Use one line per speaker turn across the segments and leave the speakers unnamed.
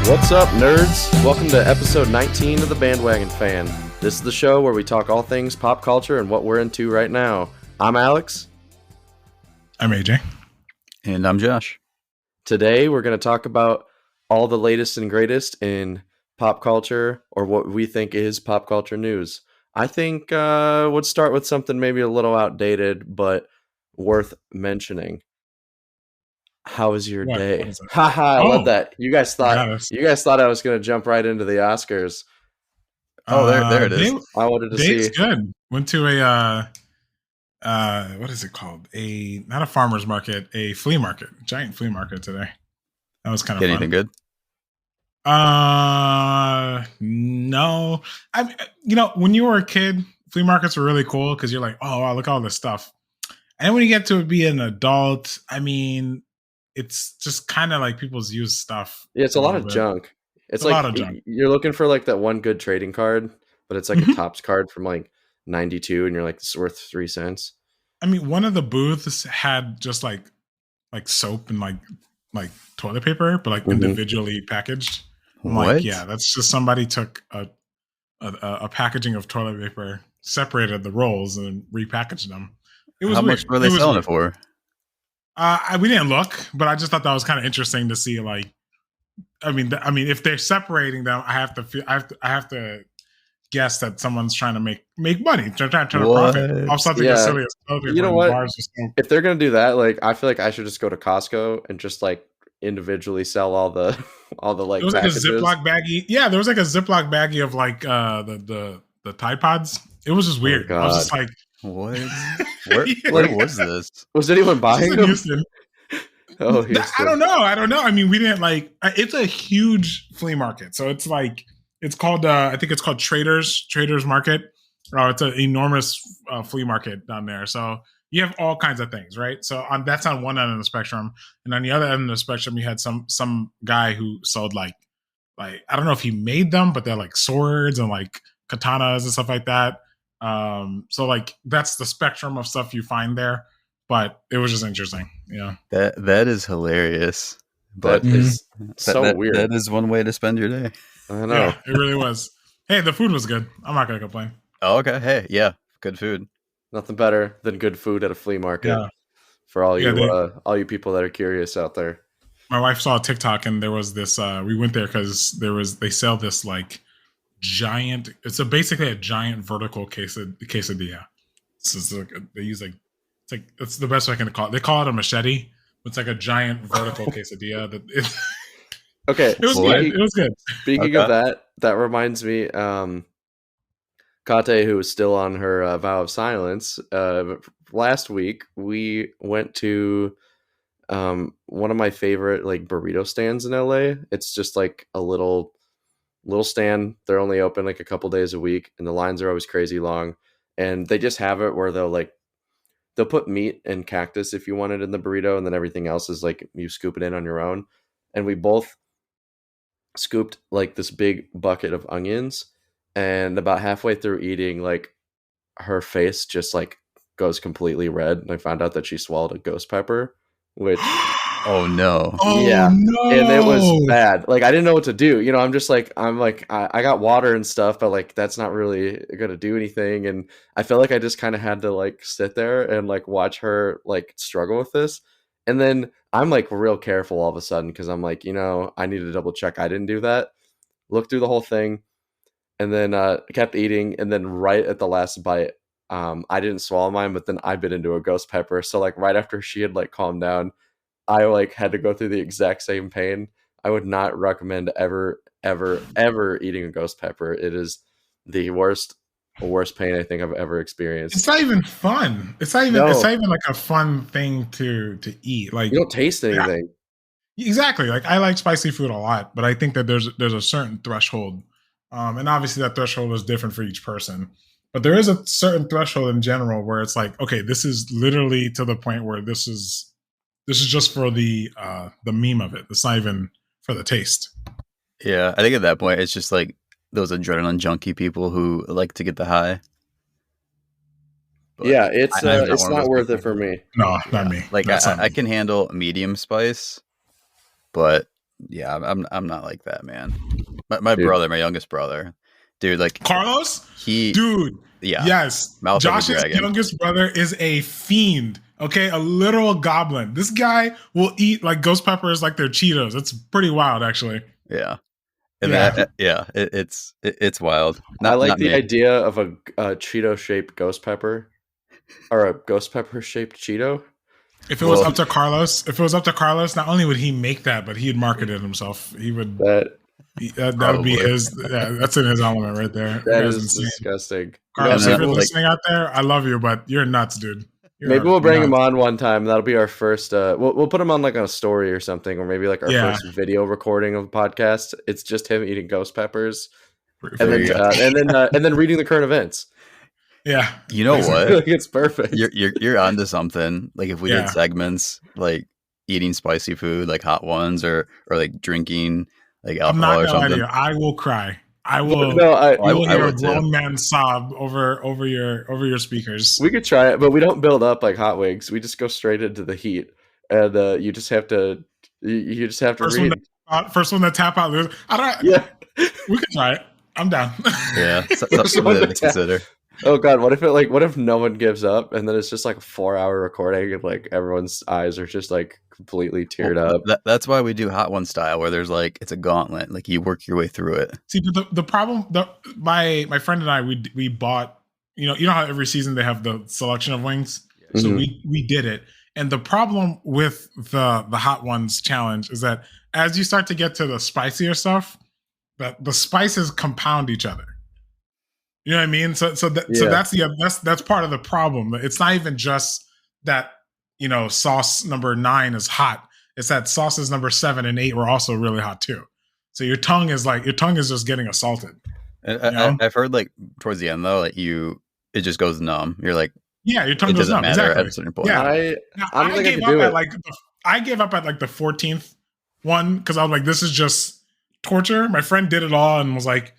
What's up, nerds? Welcome to episode 19 of The Bandwagon Fan. This is the show where we talk all things pop culture and what we're into right now. I'm Alex.
I'm AJ.
And I'm Josh.
Today, we're going to talk about all the latest and greatest in pop culture, or what we think is pop culture news. I think we'll start with something maybe a little outdated, but worth mentioning. How was your day? Haha, I love that. You guys thought I was going to jump right into the Oscars.
Oh, there it is.
I wanted to see.
Good. Went to a what is it called? Not a farmer's market, a flea market, giant flea market today. That was kind of fun.
Anything good?
No. When you were a kid, flea markets were really cool because you're like, oh wow, look at all this stuff. And when you get to be an adult, I mean, it's just kind of like people's used stuff.
Yeah, it's a lot of junk. It's like a lot of junk. You're looking for like that one good trading card, but it's like a Topps card from like 92, and you're like, this is worth 3 cents.
I mean, one of the booths had just like soap and like toilet paper, but like individually packaged. I'm
what?
Like, yeah, that's just somebody took a packaging of toilet paper, separated the rolls, and repackaged them. It was
How
weird.
much were they selling it for?
We didn't look, but I just thought that was kind of interesting to see. Like, I mean, if they're separating them, I have to guess that someone's trying to make money, trying to turn a profit off something as silly as toilet paper.
You know what? If they're gonna do that, like, I feel like I should just go to Costco and just like individually sell all the like.
It was
packages.
Like a Ziploc baggie. Yeah, there was like a Ziploc baggie of like the Tide Pods. It was just weird. I was just like,
what? Where was this?
Was anyone buying them?
Houston.
Oh, Houston.
I don't know. I mean, we didn't like. It's a huge flea market, so it's like it's called. I think it's called Traders Market. It's an enormous flea market down there. So you have all kinds of things, right? So that's on one end of the spectrum, and on the other end of the spectrum, you had some guy who sold like I don't know if he made them, but they're like swords and like katanas and stuff like that. So like that's the spectrum of stuff you find there, but it was just interesting. Yeah,
that is hilarious. But
that is so weird.
That is one way to spend your day.
I know.
Yeah, it really was. Hey, the food was good. I'm not gonna complain.
Oh, okay. Hey, yeah, good food.
Nothing better than good food at a flea market. Yeah. For all you people that are curious out there.
My wife saw a TikTok and there was this. We went there because they sell this like giant. It's basically a giant vertical quesadilla. So they use it's the best way I can call it. They call it a machete. It's like a giant vertical quesadilla.
Okay,
it was good. It was good.
Speaking of that reminds me. Kate, who was still on her vow of silence, last week we went to one of my favorite like burrito stands in LA. It's just like a little stand. They're only open like a couple days a week, and the lines are always crazy long. And they just have it where they'll put meat and cactus if you want it in the burrito, and then everything else is like you scoop it in on your own. And we both scooped like this big bucket of onions. And about halfway through eating, like her face just like goes completely red. And I found out that she swallowed a ghost pepper, which
oh no.
Yeah. No. And it was bad. Like I didn't know what to do. You know, I got water and stuff, but like that's not really gonna do anything. And I felt like I just kind of had to like sit there and like watch her like struggle with this. And then I'm like real careful all of a sudden because I'm like, I need to double check I didn't do that. Look through the whole thing. And then kept eating, and then right at the last bite, I didn't swallow mine, but then I bit into a ghost pepper. So like right after she had like calmed down, I like had to go through the exact same pain. I would not recommend ever eating a ghost pepper. It is the worst pain I think I've ever experienced.
It's not even fun. It's not even like a fun thing to eat. Like
you don't taste anything.
Yeah, exactly. Like I like spicy food a lot, but I think that there's a certain threshold. And obviously that threshold is different for each person, but there is a certain threshold in general where it's like, okay, this is literally to the point where this is just for the meme of it. It's not even for the taste.
Yeah, I think at that point it's just like those adrenaline junkie people who like to get the high.
But yeah, it's not worth it for me.
No, not me.
Like I can handle medium spice, but Yeah, I'm not like that, man. My brother, my youngest brother, dude, like
Carlos,
he,
dude,
yeah,
yes,
mouth of a
Josh's
dragon.
youngest brother is a fiend. Okay, a literal goblin. This guy will eat like ghost peppers like they're Cheetos. It's pretty wild, actually.
Yeah, and
Yeah.
it's wild.
I like
Not
the
me.
idea of a Cheeto shaped ghost pepper, or a ghost pepper shaped Cheeto.
If it was up to Carlos, not only would he make that, but he'd market it himself. He would.
That
That would be his. Yeah, that's in his element right there. That
that
guy's
is
insane.
disgusting.
Carlos,
then,
if you're
like-
listening out there, I love you, but you're nuts, dude.
Maybe we'll bring him on one time. That'll be our first. We'll put him on like on a story or something, or maybe like our first video recording of a podcast. It's just him eating ghost peppers, and then reading the current events.
Yeah,
you know what?
Like, it's perfect.
You're onto something. Like if we did segments like eating spicy food, like hot ones, or like drinking like alcohol
I'm not
or
gonna lie to
something.
you. I will cry. I will.
No,
you will hear a
would too.
grown man sob over your speakers.
We could try it, but we don't build up like hot wings. We just go straight into the heat, and you just have to. You just have to read.
First one to tap out. I don't.
Yeah,
we can try it. I'm down.
Yeah, something to consider.
Oh God, what if no one gives up, and then it's just like a 4-hour recording, and like everyone's eyes are just like completely teared up.
That's why we do hot one style, where there's like it's a gauntlet, like you work your way through it.
See, but the problem, my friend and I, we bought, you know how every season they have the selection of wings, so we did it, and the problem with the hot ones challenge is that as you start to get to the spicier stuff, the spices compound each other. You know what I mean? So that's part of the problem. It's not even just that, you know, sauce number 9 is hot. It's that sauces number 7 and 8 were also really hot too. So your tongue is just getting assaulted.
I've heard like towards the end though, like it just goes numb. You're like,
yeah, your tongue goes numb. Exactly.
At a certain point.
Yeah,
I gave up at like the 14th one because I was like, this is just torture. My friend did it all and was like,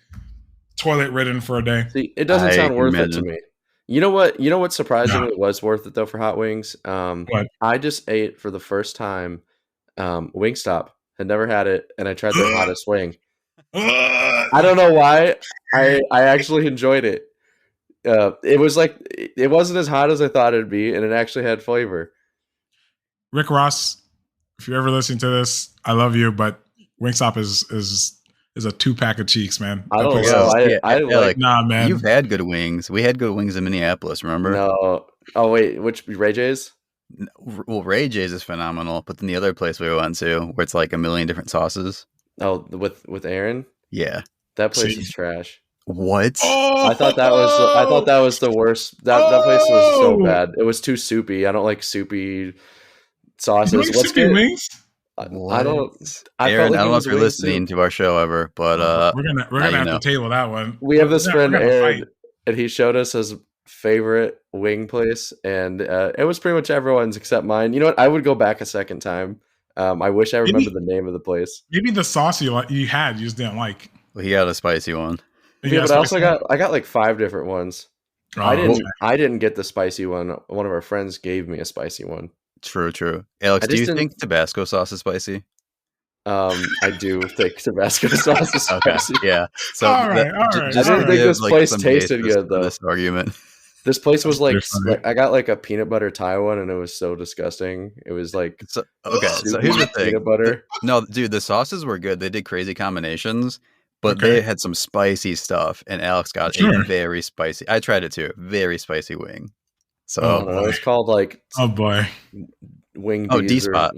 toilet ridden for a day.
See, it doesn't sound worth it to me. You know what surprisingly was worth it though for hot wings?
What?
I just ate for the first time Wingstop. Had never had it, and I tried their hottest wing. I don't know why. I actually enjoyed it. It was like it wasn't as hot as I thought it'd be, and it actually had flavor.
Rick Ross, if you're ever listening to this, I love you, but Wingstop is a 2-pack of cheeks, man.
I don't know. I like.
Nah, man.
You've had good wings. We had good wings in Minneapolis. Remember?
No. Oh wait, which Ray J's?
Well, Ray J's is phenomenal, but then the other place we went to, where it's like a million different sauces.
Oh, with Aaron?
Yeah,
that place is trash.
What?
I thought that was the worst. That place was so bad. It was too soupy. I don't like soupy sauces.
What's soupy wings?
I don't.
Aaron, I don't know if you're listening to our show ever, but
we're gonna have to table that one.
We have this friend Aaron, and he showed us his favorite wing place, and it was pretty much everyone's except mine. You know what? I would go back a second time. I wish I remember the name of the place.
Maybe the sauce you just didn't like.
Well, he got a spicy one.
Yeah, but I got like 5 different ones.
Oh,
I didn't get the spicy one. One of our friends gave me a spicy one.
True. Alex, do you think Tabasco sauce is spicy?
I do think Tabasco sauce is spicy.
Yeah. So
all right.
I didn't think this place tasted good though.
This argument.
This place was like I got like a peanut butter Thai one, and it was so disgusting. It was like
so here's the thing.
Peanut butter.
No, dude, the sauces were good. They did crazy combinations, but they had some spicy stuff, and Alex got a very spicy. I tried it too. Very spicy wing. So
it's called like wing.
D-Spot.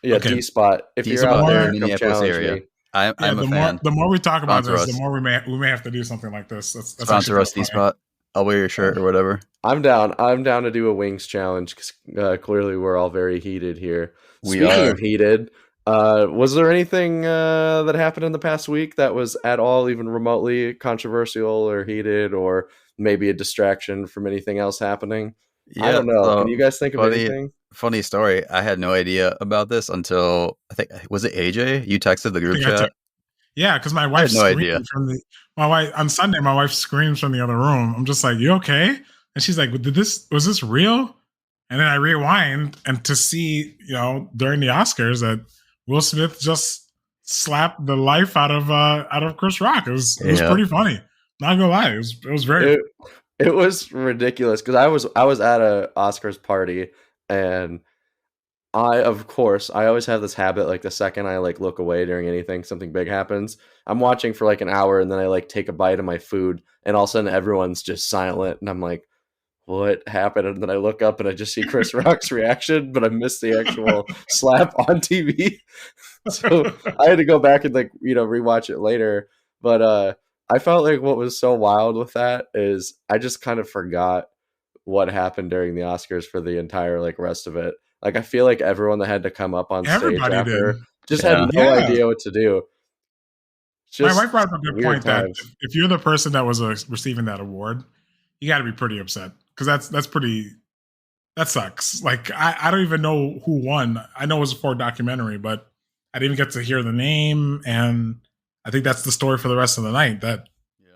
Yeah, D-Spot. If you're out there in the Minneapolis area,
I'm a fan.
The more we talk about this, the more we may have to do something like this. That's
sponsor us, D-Spot. I'll wear your shirt or whatever.
I'm down. I'm down to do a wings challenge because clearly we're all very heated here. Speaking of heated, was there anything that happened in the past week that was at all even remotely controversial or heated, or maybe a distraction from anything else happening? I don't know. Can you guys think of anything?
Funny story. I had no idea about this until I think was it AJ? You texted the group chat.
Yeah, because my wife
no idea.
On Sunday, my wife screams from the other room. I'm just like, "You okay?" And she's like, was this real?" And then I rewind and to see, during the Oscars that Will Smith just slapped the life out of Chris Rock. It was pretty funny. Not gonna lie, it was very.
It was ridiculous because I was at a Oscars party, and of course I always have this habit, like the second I like look away during anything, something big happens. I'm watching for like an hour, and then I like take a bite of my food, and all of a sudden everyone's just silent, and I'm like, what happened? And then I look up and I just see Chris Rock's reaction, but I missed the actual slap on TV. So I had to go back and like, rewatch it later. But I felt like what was so wild with that is I just kind of forgot what happened during the Oscars for the entire like rest of it. Like I feel like everyone that had to come up on stage after just had no idea what to do.
My wife brought up a good point that if you're the person that was receiving that award, you got to be pretty upset because that sucks. Like I don't even know who won. I know it was for a documentary, but I didn't even get to hear the name, and I think that's the story for the rest of the night. That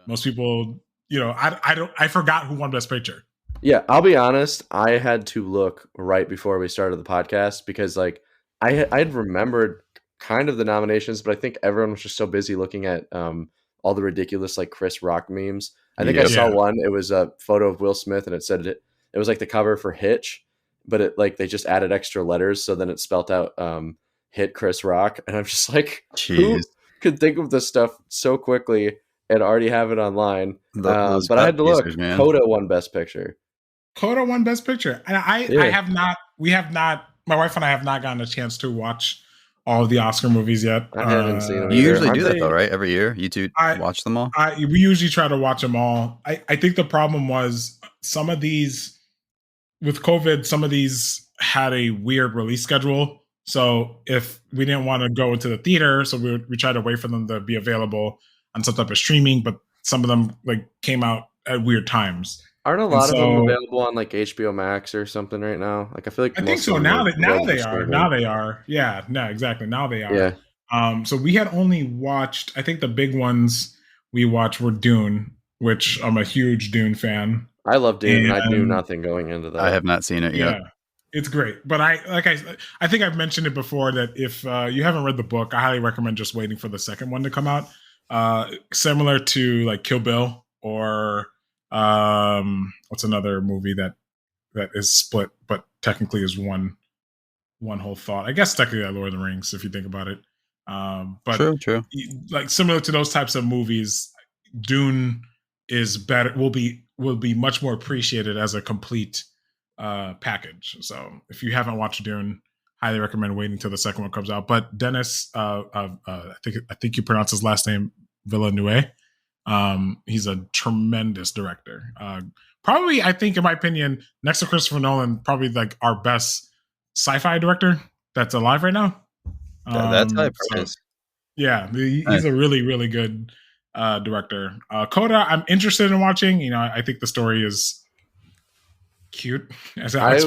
most people, I forgot who won Best Picture.
Yeah, I'll be honest. I had to look right before we started the podcast because like I'd remembered kind of the nominations, but I think everyone was just so busy looking at all the ridiculous like Chris Rock memes. I think I saw one. It was a photo of Will Smith, and it said it was like the cover for Hitch, but it like they just added extra letters, so then it spelt out Hit Chris Rock, and I'm just like, who could think of this stuff so quickly and already have it online? But I had to look. Coda won Best Picture.
Coda won Best Picture, and I have not. We have not. My wife and I have not gotten a chance to watch all of the Oscar movies yet.
I haven't seen them.
You usually do that though, right? Every year, you two watch them all.
We usually try to watch them all. I think the problem was some of these with COVID. Some of these had a weird release schedule. So if we didn't want to go into the theater, so we tried to wait for them to be available on some type of streaming, but some of them like came out at weird times.
Aren't a lot of them available on like HBO Max or something right now? Like I feel like
I think so. Now they are. Now they are. Yeah, no, exactly. Now they are.
Yeah.
So we had only watched. I think the big ones we watched were Dune, which I'm a huge Dune fan.
I love Dune. And I knew nothing going into that.
I have not seen it yet.
Yeah, it's great. But I think I've mentioned it before that if you haven't read the book, I highly recommend just waiting for the second one to come out. Similar to like Kill Bill or what's another movie that is split but technically is one whole thought. I guess technically Lord of the Rings if you think about it. But
true.
Like similar to those types of movies, Dune is better. Will be much more appreciated as a complete package. So if you haven't watched Dune, highly recommend waiting until the second one comes out. But Dennis, I think you pronounce his last name Villeneuve. He's a tremendous director. Probably, I think, in my opinion, next to Christopher Nolan, probably like our best sci-fi director that's alive right now.
That's high praise.
Yeah, he's a really, really good director. Coda, I'm interested in watching. I think the story is cute. I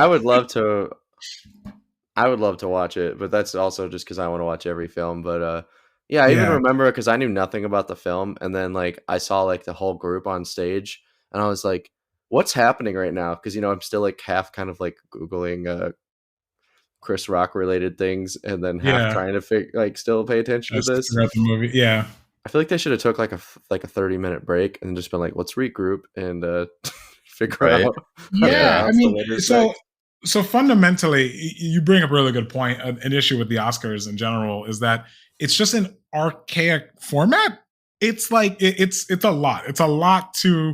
would love to. I would love to watch it, but that's also just because I want to watch every film. But I even remember because I knew nothing about the film, and then like I saw like the whole group on stage, and I was like, "What's happening right now?" Because I'm still like half kind of like Googling Chris Rock related things, and then half trying to still pay attention to this. The movie. Yeah,
I feel like they should have took like a 30-minute break and just been like, "Let's regroup and figure out."
Yeah, I mean, so fundamentally, you bring up a really good point. An issue with the Oscars in general is that it's just an archaic format. It's like it's a lot. It's a lot to.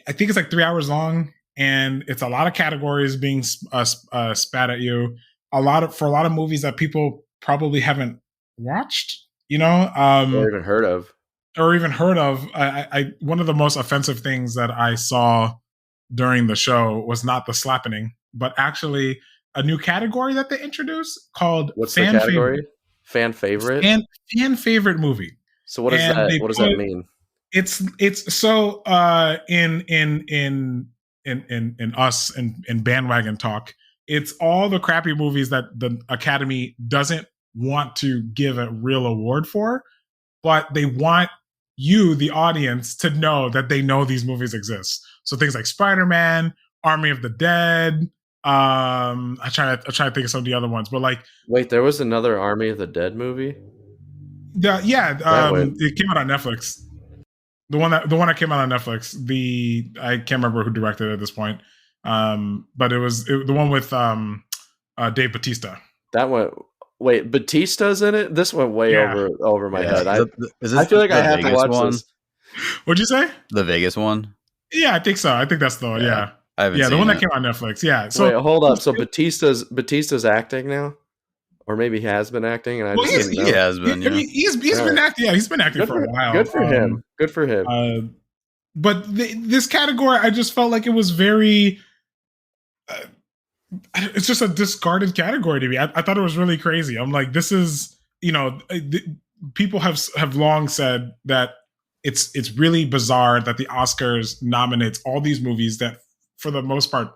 I think it's like 3 hours long, and it's a lot of categories being spat at you. For a lot of movies that people probably haven't watched,
or even heard of.
I one of the most offensive things that I saw during the show was not the slappening, but actually a new category that they introduced called
what's the category? Fan favorite?
Fan favorite movie.
So what is that? What does that mean?
It's so in us in bandwagon talk, it's all the crappy movies that the Academy doesn't want to give a real award for, but they want you, the audience, to know that they know these movies exist. So things like Spider-Man, Army of the Dead, I try to think of some of the other ones, but like,
wait, there was another Army of the Dead movie.
it came out on Netflix. The one that came out on Netflix. I can't remember who directed it at this point, but it was the one with Dave Bautista.
That one. Wait, Batista's in it. This went way over my head. I feel like I have to watch this.
What'd you say?
The Vegas one?
Yeah, I think so. I think that's the one. Yeah.
I haven't seen
the one
it.
that came on Netflix. Yeah. So
wait, hold up. So Batista's acting now, or maybe he has been acting, and I just didn't know.
He has been. Yeah.
I mean, he's been acting. Yeah, he's been acting for a while.
Good for him. Good for him.
But this category, I just felt like it was very. It's just a discarded category to me. I thought it was really crazy. I'm like, this is, people have long said that it's really bizarre that the Oscars nominates all these movies that, for the most part,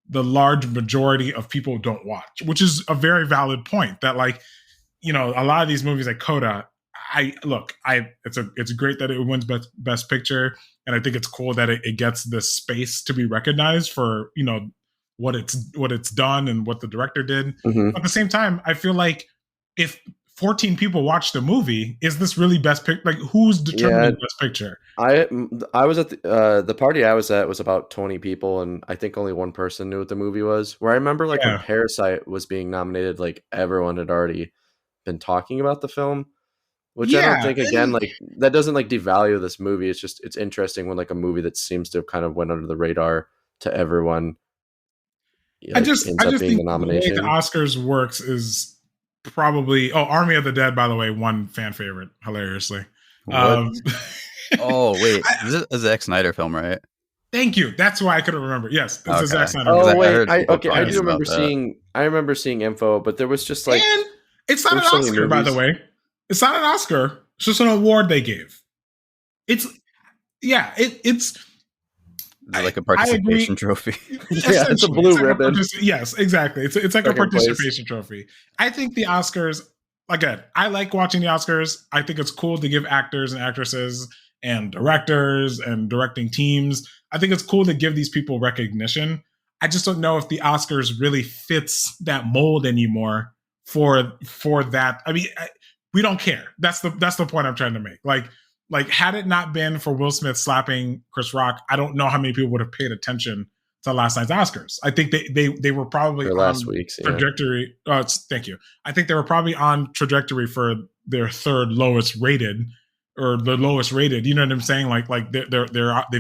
the large majority of people don't watch, which is a very valid point. That, like, a lot of these movies like Coda, it's great that it wins best picture, and I think it's cool that it gets this space to be recognized for what it's done and what the director did.
Mm-hmm.
But at the same time, I feel like if 14 people watch the movie, is this really best picture? Like, who's determining best picture?
I was at the party I was at was about 20 people, and I think only one person knew what the movie was. Where I remember, like, when Parasite was being nominated, like, everyone had already been talking about the film, which I don't think, again, like, that doesn't, like, devalue this movie. It's just, it's interesting when, like, a movie that seems to have kind of went under the radar to everyone,
I just think the way the Oscars works is probably Army of the Dead, by the way, one fan favorite, hilariously.
Oh wait, this is a Zack Snyder film, right?
Thank you. That's why I couldn't remember. Yes, it's a Zack Snyder.
Oh wait, I do remember seeing. I remember seeing info, but there was just like,
and it's not an Oscar, by the way. It's not an Oscar. It's just an award they gave. It's
like a participation trophy.
Yeah, it's a blue ribbon.
Yes, exactly. It's like a participation trophy. I think the Oscars, again, I like watching the Oscars. I think it's cool to give actors and actresses and directors and directing teams. I think it's cool to give these people recognition. I just don't know if the Oscars really fits that mold anymore for that. I mean, we don't care. That's the point I'm trying to make. Like, had it not been for Will Smith slapping Chris Rock, I don't know how many people would have paid attention to last night's Oscars. I think they were probably on
last week's
trajectory. Thank you. I think they were probably on trajectory for their third lowest rated, or the lowest rated. You know what I'm saying? Like they've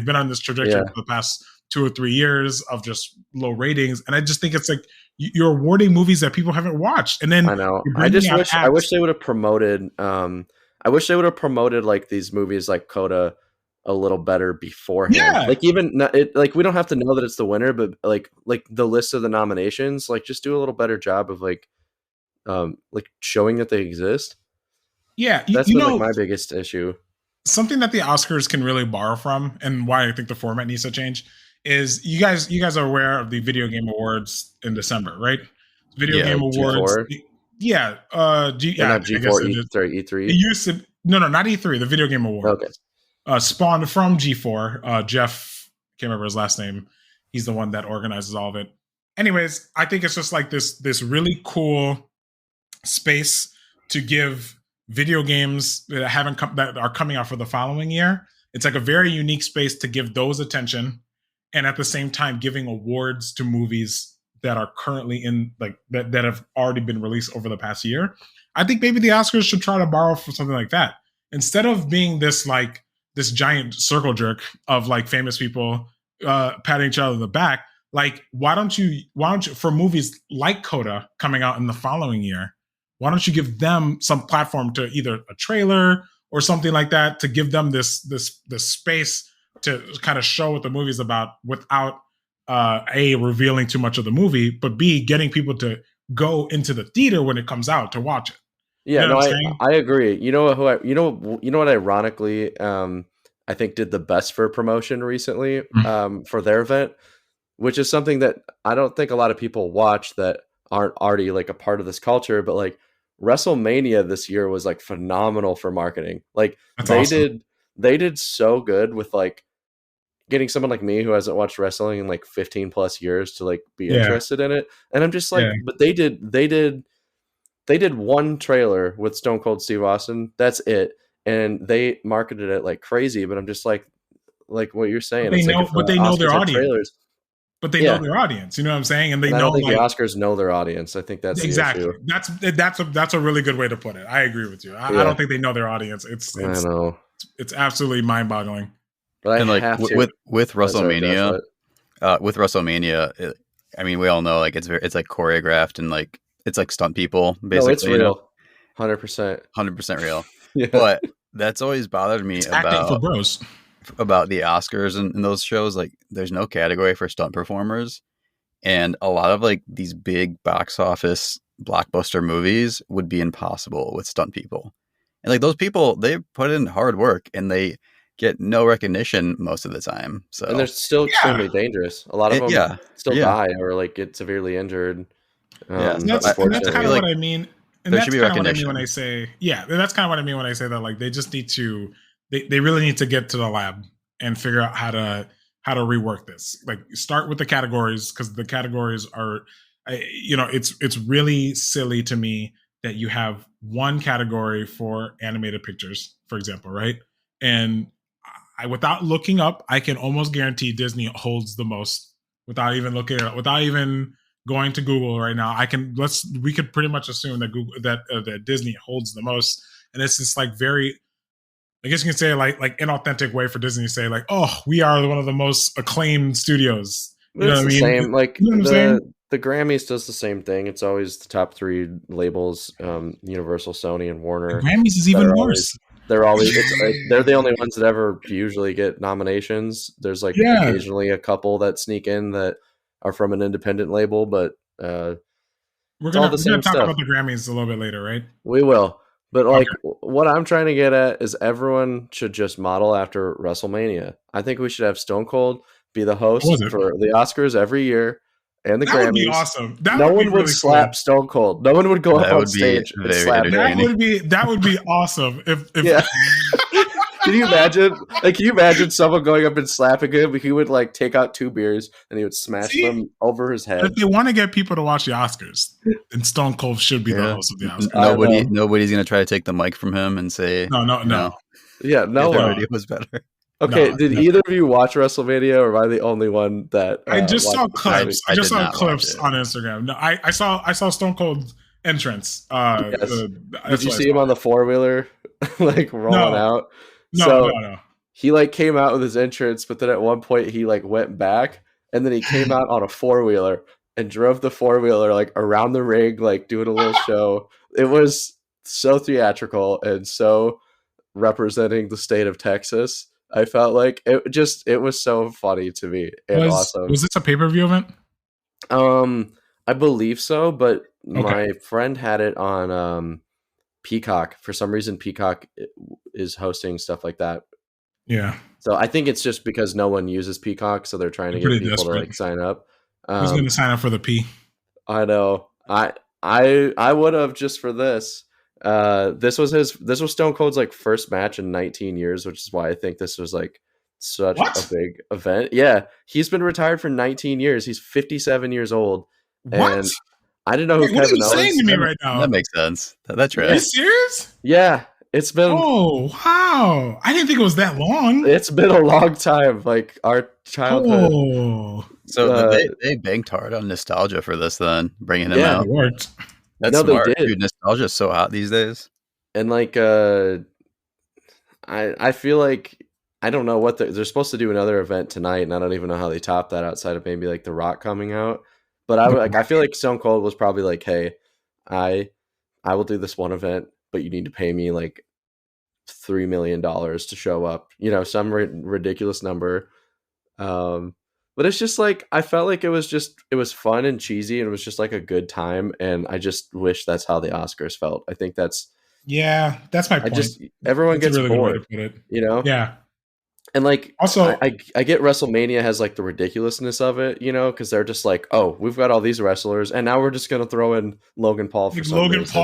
been on this trajectory for the past 2 or 3 years of just low ratings, and I just think it's like you're awarding movies that people haven't watched, and then
I know. I wish they would have promoted. I wish they would have promoted like these movies like Coda a little better beforehand.
Yeah.
Like, even like, we don't have to know that it's the winner, but like the list of the nominations, like, just do a little better job of like showing that they exist.
Yeah,
that's been like my biggest issue.
Something that the Oscars can really borrow from, and why I think the format needs to change, is you guys are aware of the Video Game Awards in December, right? Video Game Awards.
G4.
Yeah,
not G4, E3.
It used to not E3, the Video Game Awards.
Okay.
Spawned from G4. Jeff, can't remember his last name. He's the one that organizes all of it. Anyways, I think it's just like this really cool space to give video games that are coming out for the following year. It's like a very unique space to give those attention, and at the same time giving awards to movies that are currently in, like, that have already been released over the past year. I think maybe the Oscars should try to borrow from something like that, instead of being this giant circle jerk of like famous people patting each other on the back. Like, why don't you for movies like Coda coming out in the following year, why don't you give them some platform to either a trailer or something like that, to give them this space to kind of show what the movie's about without A, revealing too much of the movie, but B, getting people to go into the theater when it comes out to watch it.
Yeah, you know I agree. You know what ironically I think did the best for promotion recently for their event, which is something that I don't think a lot of people watch that aren't already like a part of this culture, but like WrestleMania this year was like phenomenal for marketing. Like, they did so good with like, getting someone like me who hasn't watched wrestling in like 15 plus years to like be
Yeah.
interested in it. And I'm just like,
Yeah.
but they did one trailer with Stone Cold Steve Austin. That's it. And they marketed it like crazy, but I'm just like what you're saying.
They
it's
know,
like if
but they know their
Oscars had
audience.
trailers.
But they
Yeah.
know their audience. You know what I'm saying? And they
And I
know
don't think
like,
the Oscars know their audience. I think that's
exactly.
the issue.
That's a really good way to put it. I agree with you. I don't think they know their audience.
I know.
It's absolutely mind-boggling.
But
and
I
like
have to.
with WrestleMania,
Josh,
with WrestleMania, I mean, we all know like it's like choreographed and like it's like stunt people basically.
No, it's real, 100%,
100% real.
Yeah.
But that's always bothered me
It's acting for bros.
about the Oscars and those shows. Like, there's no category for stunt performers, and a lot of like these big box office blockbuster movies would be impossible with stunt people. And like those people, they put in hard work and they get no recognition most of the time. So
And they're still extremely dangerous. A lot of them still die or like get severely injured.
That's kind of what I mean. And
there
that's
should be
kind of what I
recognition.
mean when I say, that's kind of what I mean when I say that, like, they just need to, they really need to get to the lab and figure out how to rework this. Like, start with the categories, because the categories are, it's really silly to me that you have one category for animated pictures, for example, right? And without looking up, I can almost guarantee Disney holds the most without even looking at it, without even going to Google right now. We could pretty much assume that that Disney holds the most. And it's just like very, I guess you can say like inauthentic way for Disney to say like, oh, we are one of the most acclaimed studios. You know what I mean?
Same. Like,
you know what I'm saying?
The Grammys does the same thing. It's always the top three labels, Universal, Sony, and Warner.
The Grammys is even worse.
They're the only ones that ever usually get nominations. There's like occasionally a couple that sneak in that are from an independent label, but
we're gonna talk about the Grammys a little bit later, right?
We will. But like, what I'm trying to get at is everyone should just model after WrestleMania. I think we should have Stone Cold be the host for the Oscars every year and the Grammys. That would be
awesome.
No one would slap Stone Cold. No one would go up on stage and slap him.
That would be awesome. If
Can you imagine? Like, can you imagine someone going up and slapping him? He would like take out 2 beers and he would smash them over his head.
If they want to get people to watch the Oscars, then Stone Cold should be the host of the Oscars.
Nobody's gonna try to take the mic from him and say
no.
Yeah, no one.
It was better.
Okay, did either of you watch WrestleMania, or am I the only one that
I just saw clips? I just saw clips on Instagram. No, I saw Stone Cold's entrance.
Yes. Did you see him on the 4-wheeler, like rolling out?
No.
He like came out with his entrance, but then at one point he like went back, and then he came out on a 4-wheeler and drove the 4-wheeler like around the ring, like doing a little show. It was so theatrical and so representing the state of Texas. I felt like it was so funny to me and awesome.
Was this a pay-per-view event?
I believe so, but my friend had it on Peacock. For some reason, Peacock is hosting stuff like that.
Yeah.
So I think it's just because no one uses Peacock, so they're trying to get people desperate to like sign up.
Who's going to sign up for the P?
I know. I would have just for this. This was Stone Cold's like first match in 19 years, which is why I think this was like such a big event. Yeah, he's been retired for 19 years. He's 57 years old.
What?
And I didn't know who Kevin Owens.
What are you saying to me right now?
That makes sense. That's right.
Are you serious?
Yeah, it's been.
Oh wow! I didn't think it was that long.
It's been a long time, like our childhood.
Oh.
So they banked hard on nostalgia for this, then bringing him out.
It worked.
That's smart. Dude, nostalgia is so hot these days.
And like, I feel like I don't know what they're supposed to do another event tonight, and I don't even know how they top that outside of maybe like The Rock coming out. But I feel like Stone Cold was probably like, hey, I will do this one event, but you need to pay me like $3 million to show up. You know, some ridiculous number. But it's just like I felt like it was fun and cheesy, and it was just like a good time. And I just wish that's how the Oscars felt. I think that's
my point.
Everyone gets
really
bored,
good way to put it.
You know?
Yeah.
And like,
also,
I get WrestleMania has like the ridiculousness of it, you know, because they're just like, oh, we've got all these wrestlers, and now we're just gonna throw in Logan Paul for some reason.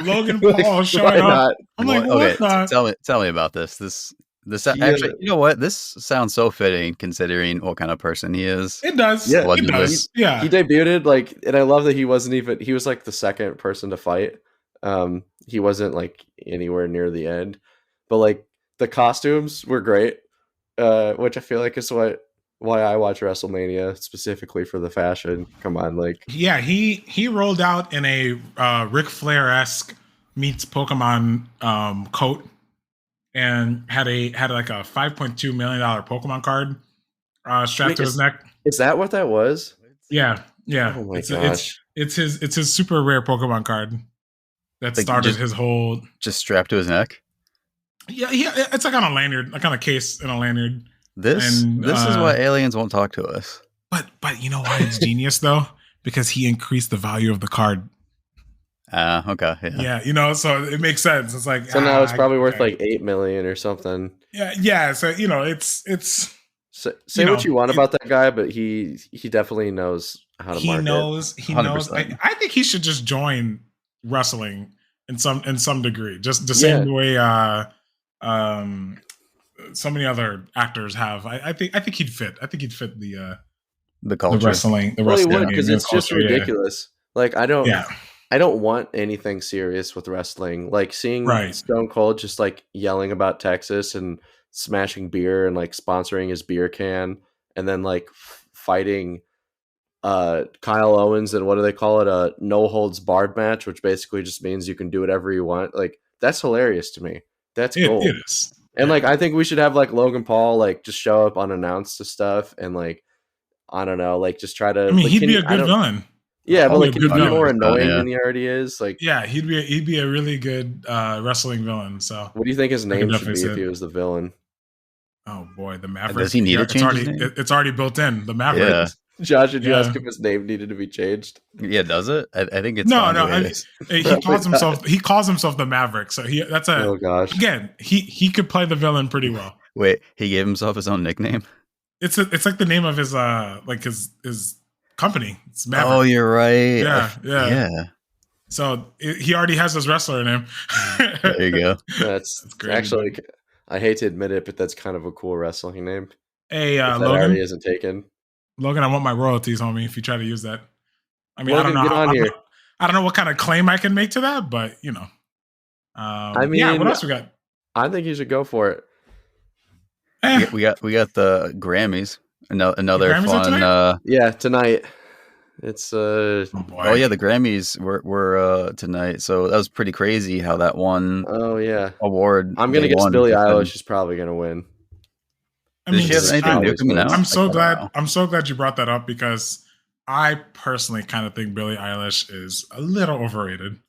Logan Paul showing up. I'm like,
okay, tell me about this. This
He,
actually, you know what? This sounds so fitting considering what kind of person he is.
It does.
Yeah,
It
Allegedly.
does. Yeah.
he debuted like, and I love that he was like the second person to fight. He wasn't like anywhere near the end, but like the costumes were great, which I feel like is why I watch WrestleMania, specifically for the fashion. Come on, like
Yeah, he rolled out in a Ric Flair-esque meets Pokemon coat, and had like a $5.2 million Pokemon card strapped
wait,
to his neck.
is that what that was?
Yeah, yeah.
Oh my gosh.
It's his super rare Pokemon card that
Like,
started his whole.
Just strapped to his neck.
Yeah, it's like on a lanyard, like on a case in a lanyard.
This
And,
is why aliens won't talk to us.
But you know why it's genius though? Because he increased the value of the card.
Okay. Yeah.
Yeah, so it makes sense. It's like,
So now it's probably worth like 8 million or something.
Yeah. So it's
say what you want about that guy, but he definitely knows how to market.
He knows. I think he should just join wrestling in some degree, just the same way so many other actors have. I think he'd fit. I think he'd fit the
culture,
the wrestling.
Well, he would, because it's just ridiculous. Like I don't want anything serious with wrestling. Like seeing Stone Cold just like yelling about Texas and smashing beer and like sponsoring his beer can, and then like fighting Kyle Owens and what do they call it, a no holds barred match, which basically just means you can do whatever you want. Like that's hilarious to me. That's cool.
It is.
And like I think we should have like Logan Paul like just show up unannounced to stuff and like I don't know, like just try to.
I mean,
like,
he'd be a good villain.
Yeah, but like he'd be more annoying than he already is. Like,
yeah, he'd be a really good wrestling villain. So,
what do you think his name should be if he was the villain?
Oh boy, the Maverick.
Does he need to change his name?
It's already built in. The Maverick.
Yeah.
Josh, did you ask if his name needed to be changed?
Yeah, does it? I think it's
no. He calls himself the Maverick. So oh
gosh.
Again, he could play the villain pretty well.
Wait, he gave himself his own nickname?
It's like the name of his his company. It's Maverick.
Oh, you're right.
Yeah. So he already has his wrestler name.
There you go.
That's great. Actually, I hate to admit it, but that's kind of a cool wrestling name.
Hey,
Logan, already isn't taken.
Logan, I want my royalties, homie. If you try to use that, I mean,
Logan,
I don't know what kind of claim I can make to that, but I mean, what else we got?
I think you should go for it.
We got the Grammys. Another
Grammys
fun.
Tonight. It's
the Grammys were tonight, so that was pretty crazy how that won.
Oh yeah,
award.
I'm gonna guess Billie Eilish is probably gonna win.
Does she have anything new coming out?
I'm so glad you brought that up, because I personally kind of think Billie Eilish is a little overrated.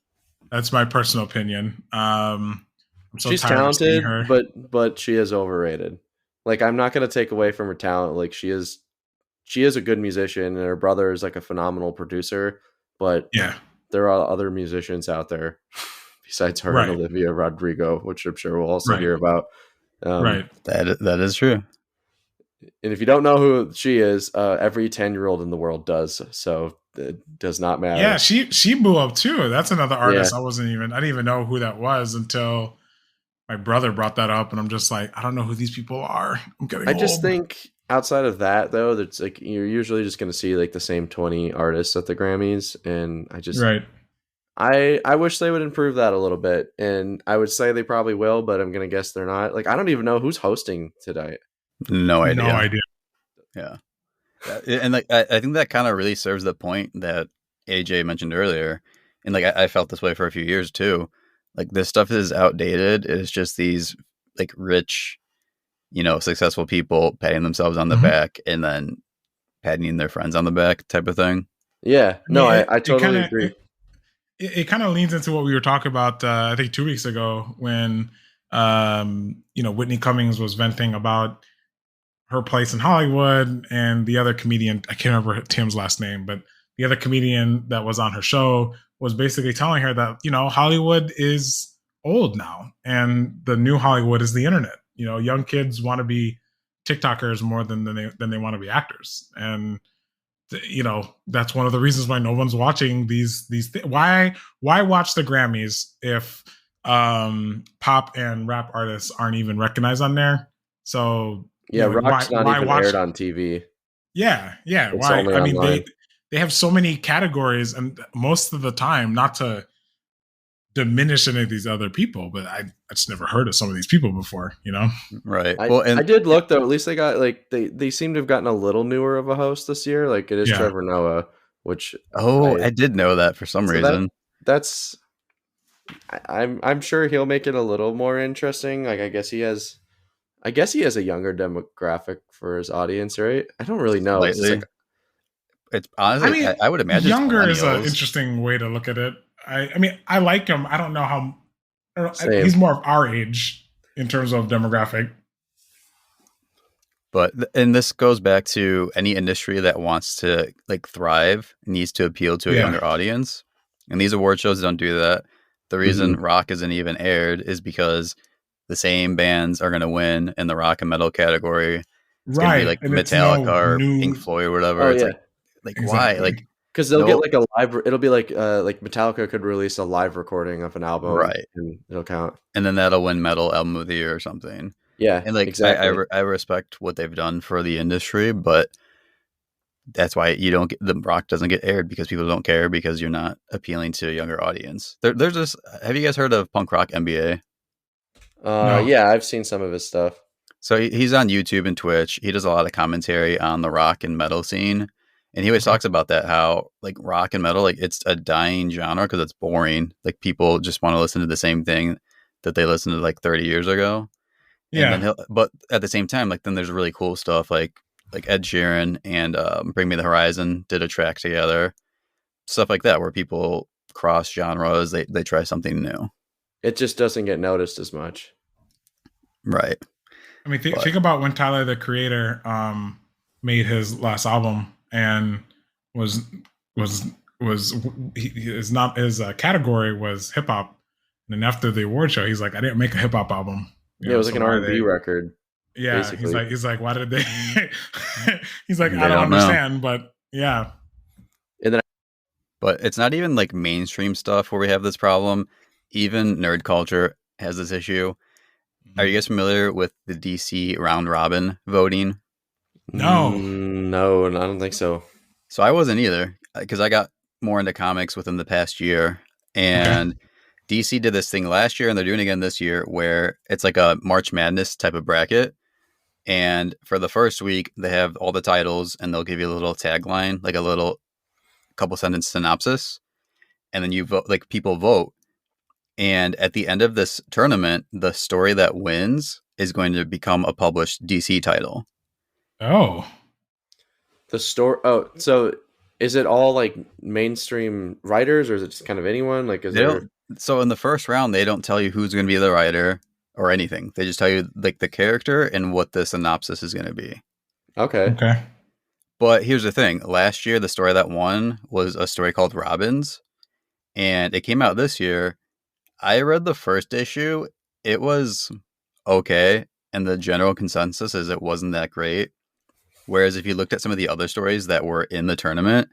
That's my personal opinion.
She's talented, but she is overrated. Like, I'm not gonna take away from her talent. Like, she is a good musician, and her brother is like a phenomenal producer. But there are other musicians out there besides her and Olivia Rodrigo, which I'm sure we'll also hear about.
That is true.
And if you don't know who she is, every 10-year-old in the world does. So it does not matter.
Yeah, she blew up too. That's another artist. I didn't even know who that was until my brother brought that up, and I'm just like, I don't know who these people are. I'm getting old.
Just think outside of that though, that's like you're usually just going to see like the same 20 artists at the Grammys, and I wish they would improve that a little bit, and I would say they probably will, but I'm going to guess they're not. Like, I don't even know who's hosting today.
No idea. Yeah. And like I think that kind of really serves the point that AJ mentioned earlier. And like I felt this way for a few years too. Like, this stuff is outdated. It's just these like rich, successful people patting themselves on the back and then patting their friends on the back type of thing.
Yeah. No, I totally agree.
It kind of leans into what we were talking about I think 2 weeks ago when Whitney Cummings was venting about her place in Hollywood, and the other comedian, I can't remember Tim's last name, but the other comedian that was on her show was basically telling her that, Hollywood is old now, and the new Hollywood is the internet. Young kids want to be TikTokers more than they want to be actors. And, that's one of the reasons why no one's watching these. Why watch the Grammys if pop and rap artists aren't even recognized on there. So
Yeah,
like
Rock's not
why
even
watch?
aired on TV.
Yeah, yeah.
It's
Why?
only
I mean,
online.
they have so many categories, and most of the time, not to diminish any of these other people, but I just never heard of some of these people before. You know?
Right.
I
Well,
I
and
did look though. At least they got like they seem to have gotten a little newer of a host this year. Like it is
Yeah.
Trevor Noah, which
oh,
I
I did know that for some
so
reason.
that's I'm sure he'll make it a little more interesting. Like I guess he has a younger demographic for his audience, right? I don't really know. It's just
Slightly.
like
It's
I
honestly,
mean,
I would imagine it's
younger is an
millennials.
interesting way to look at it. I mean, I like him. I don't know how.
same.
He's more of our age in terms of demographic.
But and this goes back to any industry that wants to like thrive needs to appeal to a
Yeah.
younger audience. And these award shows don't do that. The reason rock isn't even aired is because the same bands are going to win in the rock and metal category. It's going to be
Right.
like
And it's
Metallica
no
or Pink
new.
Floyd or whatever.
Oh
It's
yeah,
like why?
Exactly.
Like
because they'll get
no,
like a live. It'll be like Metallica could release a live recording of an album,
right.
and it'll count.
And then that'll win metal album of the year or something.
Yeah,
And like
exactly.
I respect what they've done for the industry, but that's why you don't get the rock doesn't get aired because people don't care because you're not appealing to a younger audience. There's this. Have you guys heard of punk rock MBA?
No.
Yeah, I've seen some of his stuff.
So he's on YouTube and Twitch. He does a lot of commentary on the rock and metal scene, and he always
Okay.
talks about that how like rock and metal like it's a dying genre because it's boring. Like people just want to listen to the same thing that they listened to like 30 years ago. And then
Yeah.
but at the same time, like then there's really cool stuff like Ed Sheeran and Bring Me the Horizon did a track together, stuff like that where people cross genres, they try something new.
It just doesn't get noticed as much.
Right.
I mean,
But
think about when Tyler the Creator made his last album and was was his category was hip hop, and then after the award show, he's like, I didn't make a hip hop album.
Yeah, it was like an R&B record.
Yeah,
basically.
he's like, why did they? He's like,
They
I don't
don't know.
understand, but yeah,
but it's not even like mainstream stuff where we have this problem. Even nerd culture has this issue. Are you guys familiar with the DC round robin voting?
No.
No, I don't think so.
So I wasn't either because I got more into comics within the past year. And DC did this thing last year and they're doing it again this year where it's like a March Madness type of bracket. And for the first week, they have all the titles and they'll give you a little tagline, like a little couple sentence synopsis. And then you vote, like people vote. And at the end of this tournament, the story that wins is going to become a published DC title.
Oh,
The story. Oh, so is it all like mainstream writers, or is it just kind of anyone? Like, is
They
there?
don't, so in the first round, they don't tell you who's going to be the writer or anything. They just tell you like the character and what the synopsis is going to be.
Okay.
okay.
But here's the thing. Last year, the story that won was a story called Robins. And it came out this year. I read the first issue. It was okay. And the general consensus is it wasn't that great. Whereas if you looked at some of the other stories that were in the tournament,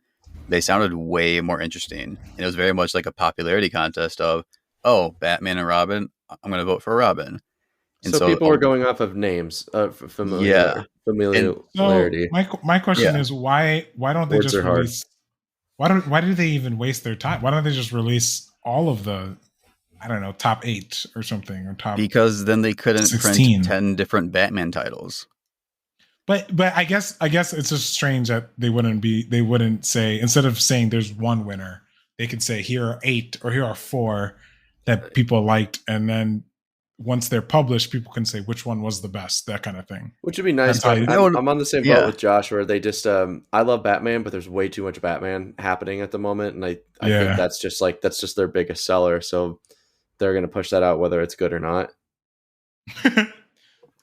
they sounded way more interesting. And it was very much like a popularity contest of, oh, Batman and Robin, I'm going to vote for Robin. And
So people were going off of names,
yeah.
familiarity.
So my question
Yeah.
is why don't they
Words
just
are hard.
release? Why do they even waste their time? Why don't they just release all of the, I don't know, top 8 or something, or top?
Because then they couldn't
16.
print 10 different Batman titles.
But I guess it's just strange that they wouldn't say, instead of saying there's one winner, they could say here are 8 or here are 4 that people liked, and then once they're published, people can say which one was the best, that kind of thing.
Which would be nice.
That's how
But
you-
I'm on the same boat
Yeah.
with Josh, where they just I love Batman, but there's way too much Batman happening at the moment, and I
Yeah.
think that's just their biggest seller. So they're going to push that out whether it's good or not.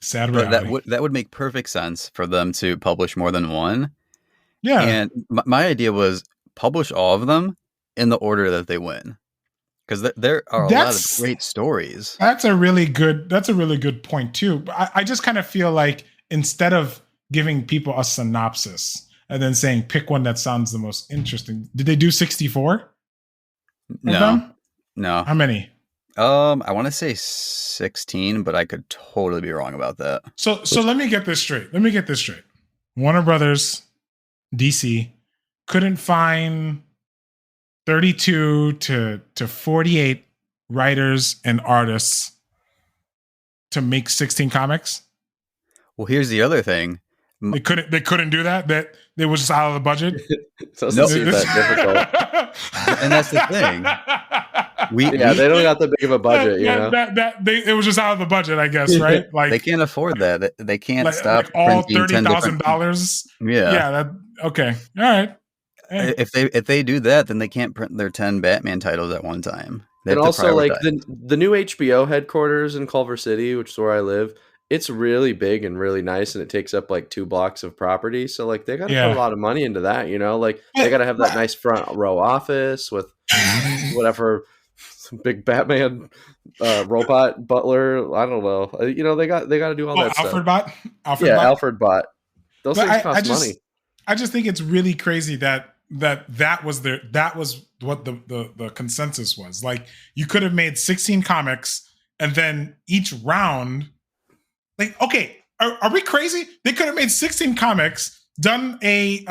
Sad
But
reality.
that would make perfect sense for them to publish more than one.
Yeah.
And my idea was publish all of them in the order that they win. Because there are a lot of great stories.
That's a really good point too. But I just kind of feel like instead of giving people a synopsis and then saying pick one that sounds the most interesting, did they do 64?
No.
How many?
I want to say 16, but I could totally be wrong about that.
So let me get this straight. Warner Brothers, DC couldn't find 32 to 48 writers and artists to make 16 comics.
Well, here's the other thing.
They couldn't do that. That it was just out of the budget.
Doesn't seem that difficult.
And that's the thing.
They don't got that big of a budget,
it was just out of the budget, I guess, right? Like
they can't afford that. They can't stop
all $30,000.
Yeah.
Okay. All right. Hey.
If they do that, then they can't print their 10 Batman titles at one time.
And also, like the new HBO headquarters in Culver City, which is where I live, it's really big and really nice, and it takes up like 2 blocks of property. So like they got to put a lot of money into that, Like they got to have that nice front row office with whatever big Batman robot butler. I don't know. They got to do all that
Alfred
stuff.
Alfred
Bot.
Bot.
Alfred Bot. Those things cost money.
I just think it's really crazy that was what the consensus was. Like you could have made 16 comics, and then each round. Like, okay, are we crazy? They could have made 16 comics, done a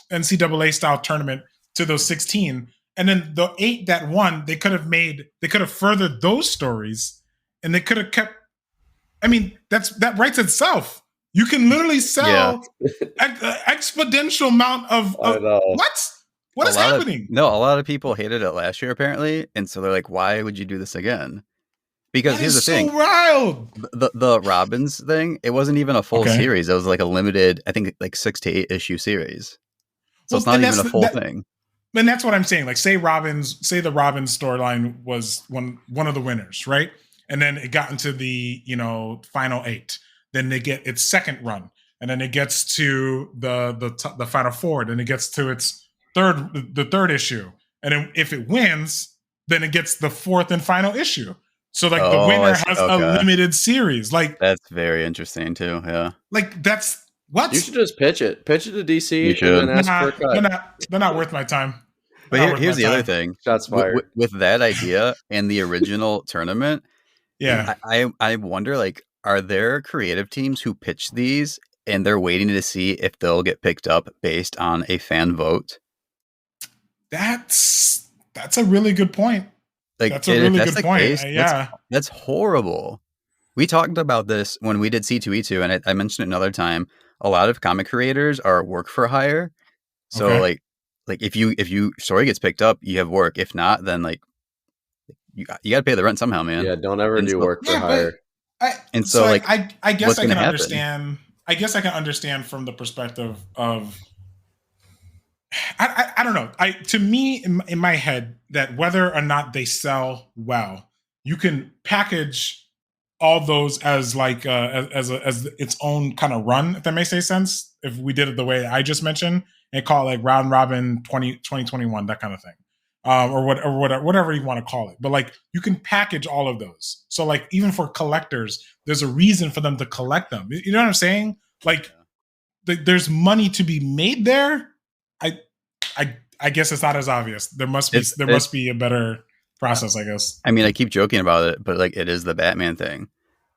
NCAA style tournament to those 16, and then the 8 that won, they could have furthered those stories, and they could have kept. I mean, that writes itself. You can literally sell exponential amount of what is happening?
A lot of people hated it last year apparently, and so they're like, why would you do this again? Because here's the thing.
Wild.
The Robins thing, it wasn't even a full series. It was like a limited, I think like 6 to 8 issue series. So it's not even a full thing.
And that's what I'm saying. Like say the Robins storyline was one of the winners, right? And then it got into the, final 8. Then they get its second run. And then it gets to the final 4. Then it gets to its third issue. And then if it wins, then it gets the 4th and final issue. So like the winner has a limited series. Like
that's very interesting too. Yeah.
Like that's what
you should just pitch it to DC and then ask for a cut.
They're not worth my time.
But here's the other thing.
Shots fired.
With that idea and the original tournament.
Yeah.
I wonder, like, are there creative teams who pitch these and they're waiting to see if they'll get picked up based on a fan vote?
That's a really good point.
Like,
that's a really good point.
Case, that's horrible. We talked about this when we did C2E2, and I mentioned it another time. A lot of comic creators are work for hire. So like if you story gets picked up, you have work. If not, then like you got to pay the rent somehow, man.
Yeah, don't ever do work for hire.
I guess I can understand. I guess I can understand from the perspective of I don't know. To me in my head that whether or not they sell well, you can package all those as like as its own kind of run, if that makes any sense. If we did it the way I just mentioned and call it like round robin 2021, that kind of thing, or whatever you want to call it. But like you can package all of those. So like even for collectors, there's a reason for them to collect them. You know what I'm saying? Like there's money to be made there. I guess it's not as obvious. There must be a better process, I guess.
I mean, I keep joking about it, but like it is the Batman thing.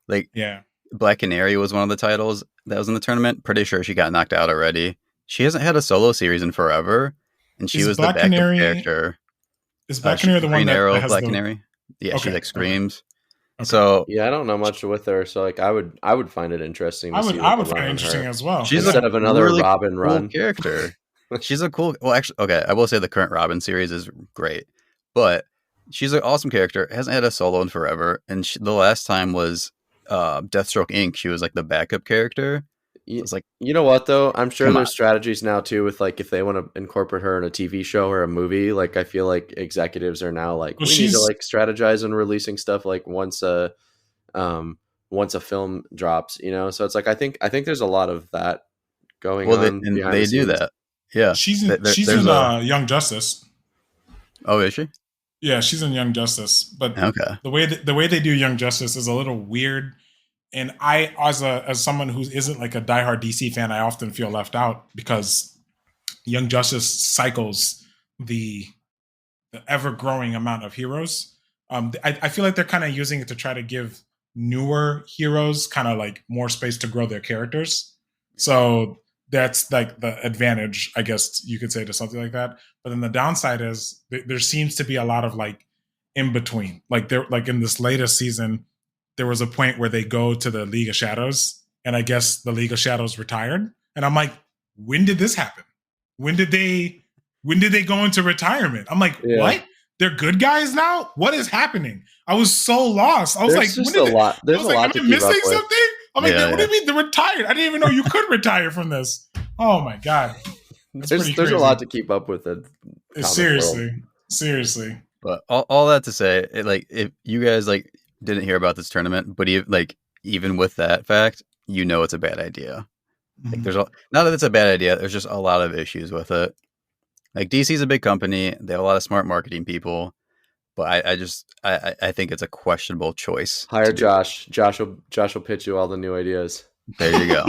Like, yeah, Black Canary was one of the titles that was in the tournament. Pretty sure she got knocked out already. She hasn't had a solo series in forever, and she was the backup character.
Is Black Canary the one that has
Black Canary? Yeah, she like screams.
Okay. So yeah, I don't know much with her. So like, I would find it interesting.
I would find it interesting as well.
She's
instead of another really Robin run
character. She's a cool. Well, actually, okay. I will say the current Robin series is great, but she's an awesome character. Hasn't had a solo in forever, and the last time was Deathstroke Inc. She was like the backup character. It's like,
you know what though? I'm sure there's strategies now too with like if they want to incorporate her in a TV show or a movie. Like I feel like executives are now like we need to like strategize on releasing stuff like once a film drops. So it's like I think there's a lot of that going on.
They do that. Yeah,
she's in Young Justice.
Oh, is she?
Yeah, she's in Young Justice. But the way they do Young Justice is a little weird. And I, as someone who isn't like a diehard DC fan, I often feel left out because Young Justice cycles the ever growing amount of heroes. I feel like they're kind of using it to try to give newer heroes kind of like more space to grow their characters. So that's like the advantage, I guess you could say, to something like that. But then the downside is there seems to be a lot of like in between. Like there, like in this latest season, there was a point where they go to the League of Shadows, and I guess the League of Shadows retired. And I'm like, when did this happen? When did they go into retirement? I'm like, what? They're good guys now? What is happening? I was so lost. I was
There's
like,
just a lot. There's a lot
am
to
I
keep up
missing
with.
something? I'm like, what do you mean they're retired? I didn't even know you could retire from this. Oh my god.
There's a lot to keep up with it.
Seriously.
But all that to say, like, if you guys like didn't hear about this tournament, but even with that fact, it's a bad idea. Like, there's not that it's a bad idea. There's just a lot of issues with it. Like, DC's a big company; they have a lot of smart marketing people, but I think it's a questionable choice.
Hire Josh. Josh will pitch you all the new ideas.
There you go.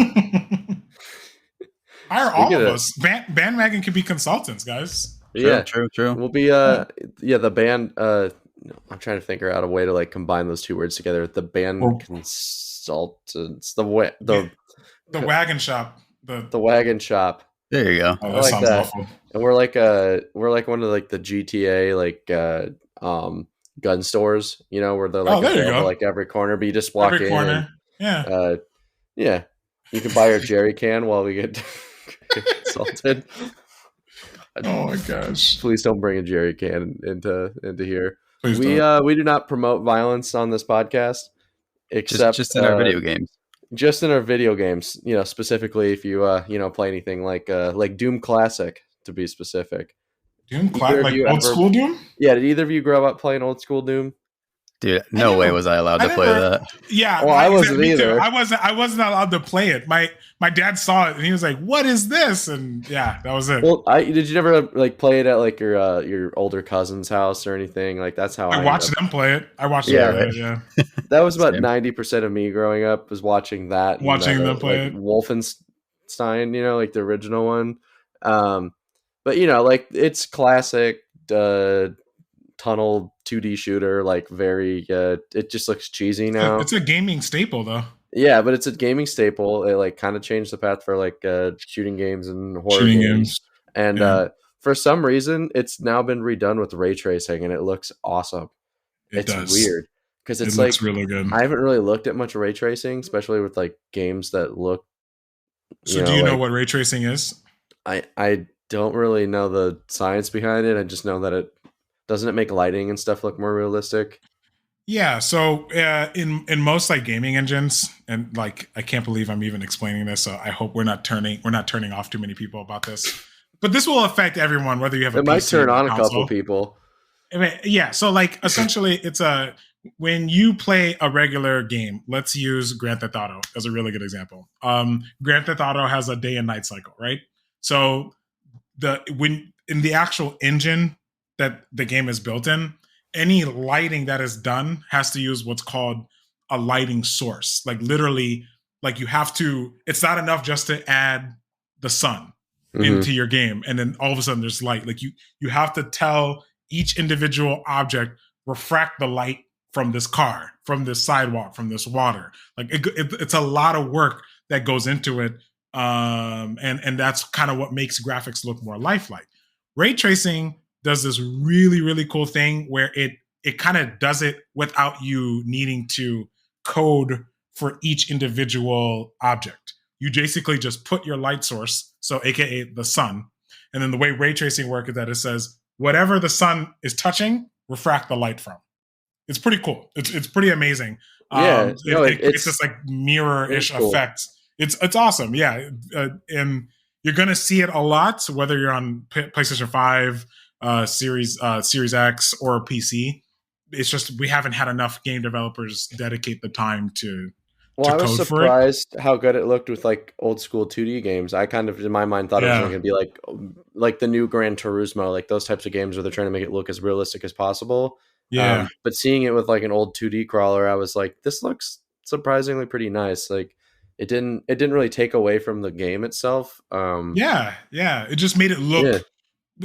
Hire all of us. Bandwagon could be consultants, guys.
True.
We'll be the band. I'm trying to figure out a way to like combine those two words together. The band consultants. The
wagon shop.
The wagon shop.
There you go.
Oh, that sounds awful.
And we're like one of like the GTA like gun stores, where they're like available like every corner, but you just walk in.
Corner.
And, yeah. You can buy our jerry can while we get consulted.
Oh my gosh!
Please don't bring a jerry can into here.
Please
we do not promote violence on this podcast, except
just in our video games.
Just in our video games, specifically if you play anything like Doom Classic, to be specific.
Doom Classic, like old school Doom?
Yeah, did either of you grow up playing old school Doom?
Dude, no way was I allowed to play that.
Yeah,
well, I wasn't either.
I wasn't allowed to play it. My dad saw it and he was like, "What is this?" And yeah, that was it.
Well, did you never like play it at like your older cousin's house or anything? Like that's how
I watched them play it. I watched them play it. Yeah,
that was about 90% of me growing up was watching that.
Watching them play it.
Wolfenstein, like the original one. But like it's classic tunnel 2D shooter, like very it just looks cheesy now.
It's a gaming staple though.
Yeah, but it's a gaming staple. It like kind of changed the path for like shooting games and horror games. And for some reason it's now been redone with ray tracing and it looks awesome. It's weird because it looks
really good.
I haven't really looked at much ray tracing, especially with like games that look
So do you know what ray tracing is?
I don't really know the science behind it. I just know that doesn't it make lighting and stuff look more realistic?
Yeah. So in most like gaming engines, and like I can't believe I'm even explaining this. So I hope we're not turning off too many people about this. But this will affect everyone, whether you have
it might turn on a couple people.
I mean, yeah. So like essentially, it's when you play a regular game. Let's use Grand Theft Auto as a really good example. Grand Theft Auto has a day and night cycle, right? So when in the actual engine that the game is built in, any lighting that is done has to use what's called a lighting source. Like literally, like you have to, it's not enough just to add the sun into your game. And then all of a sudden there's light. Like you have to tell each individual object, refract the light from this car, from this sidewalk, from this water. Like it's a lot of work that goes into it. And that's kind of what makes graphics look more lifelike. Ray tracing does this really, really cool thing where it kind of does it without you needing to code for each individual object. You basically just put your light source, so AKA the sun, and then the way ray tracing works is that it says whatever the sun is touching, refract the light from. It's pretty cool. It's pretty amazing.
Yeah,
it's this like mirror-ish effect. It's awesome. Yeah, and you're gonna see it a lot, whether you're on PlayStation 5. Series X or PC. It's just we haven't had enough game developers dedicate the time to.
Well, I was surprised how good it looked with like old school 2D games. I kind of, in my mind, thought it was going to be like the new Gran Turismo, like those types of games where they're trying to make it look as realistic as possible.
Yeah.
But seeing it with like an old 2D crawler, I was like, this looks surprisingly pretty nice. Like it didn't really take away from the game itself.
Yeah. It just made it look. Yeah.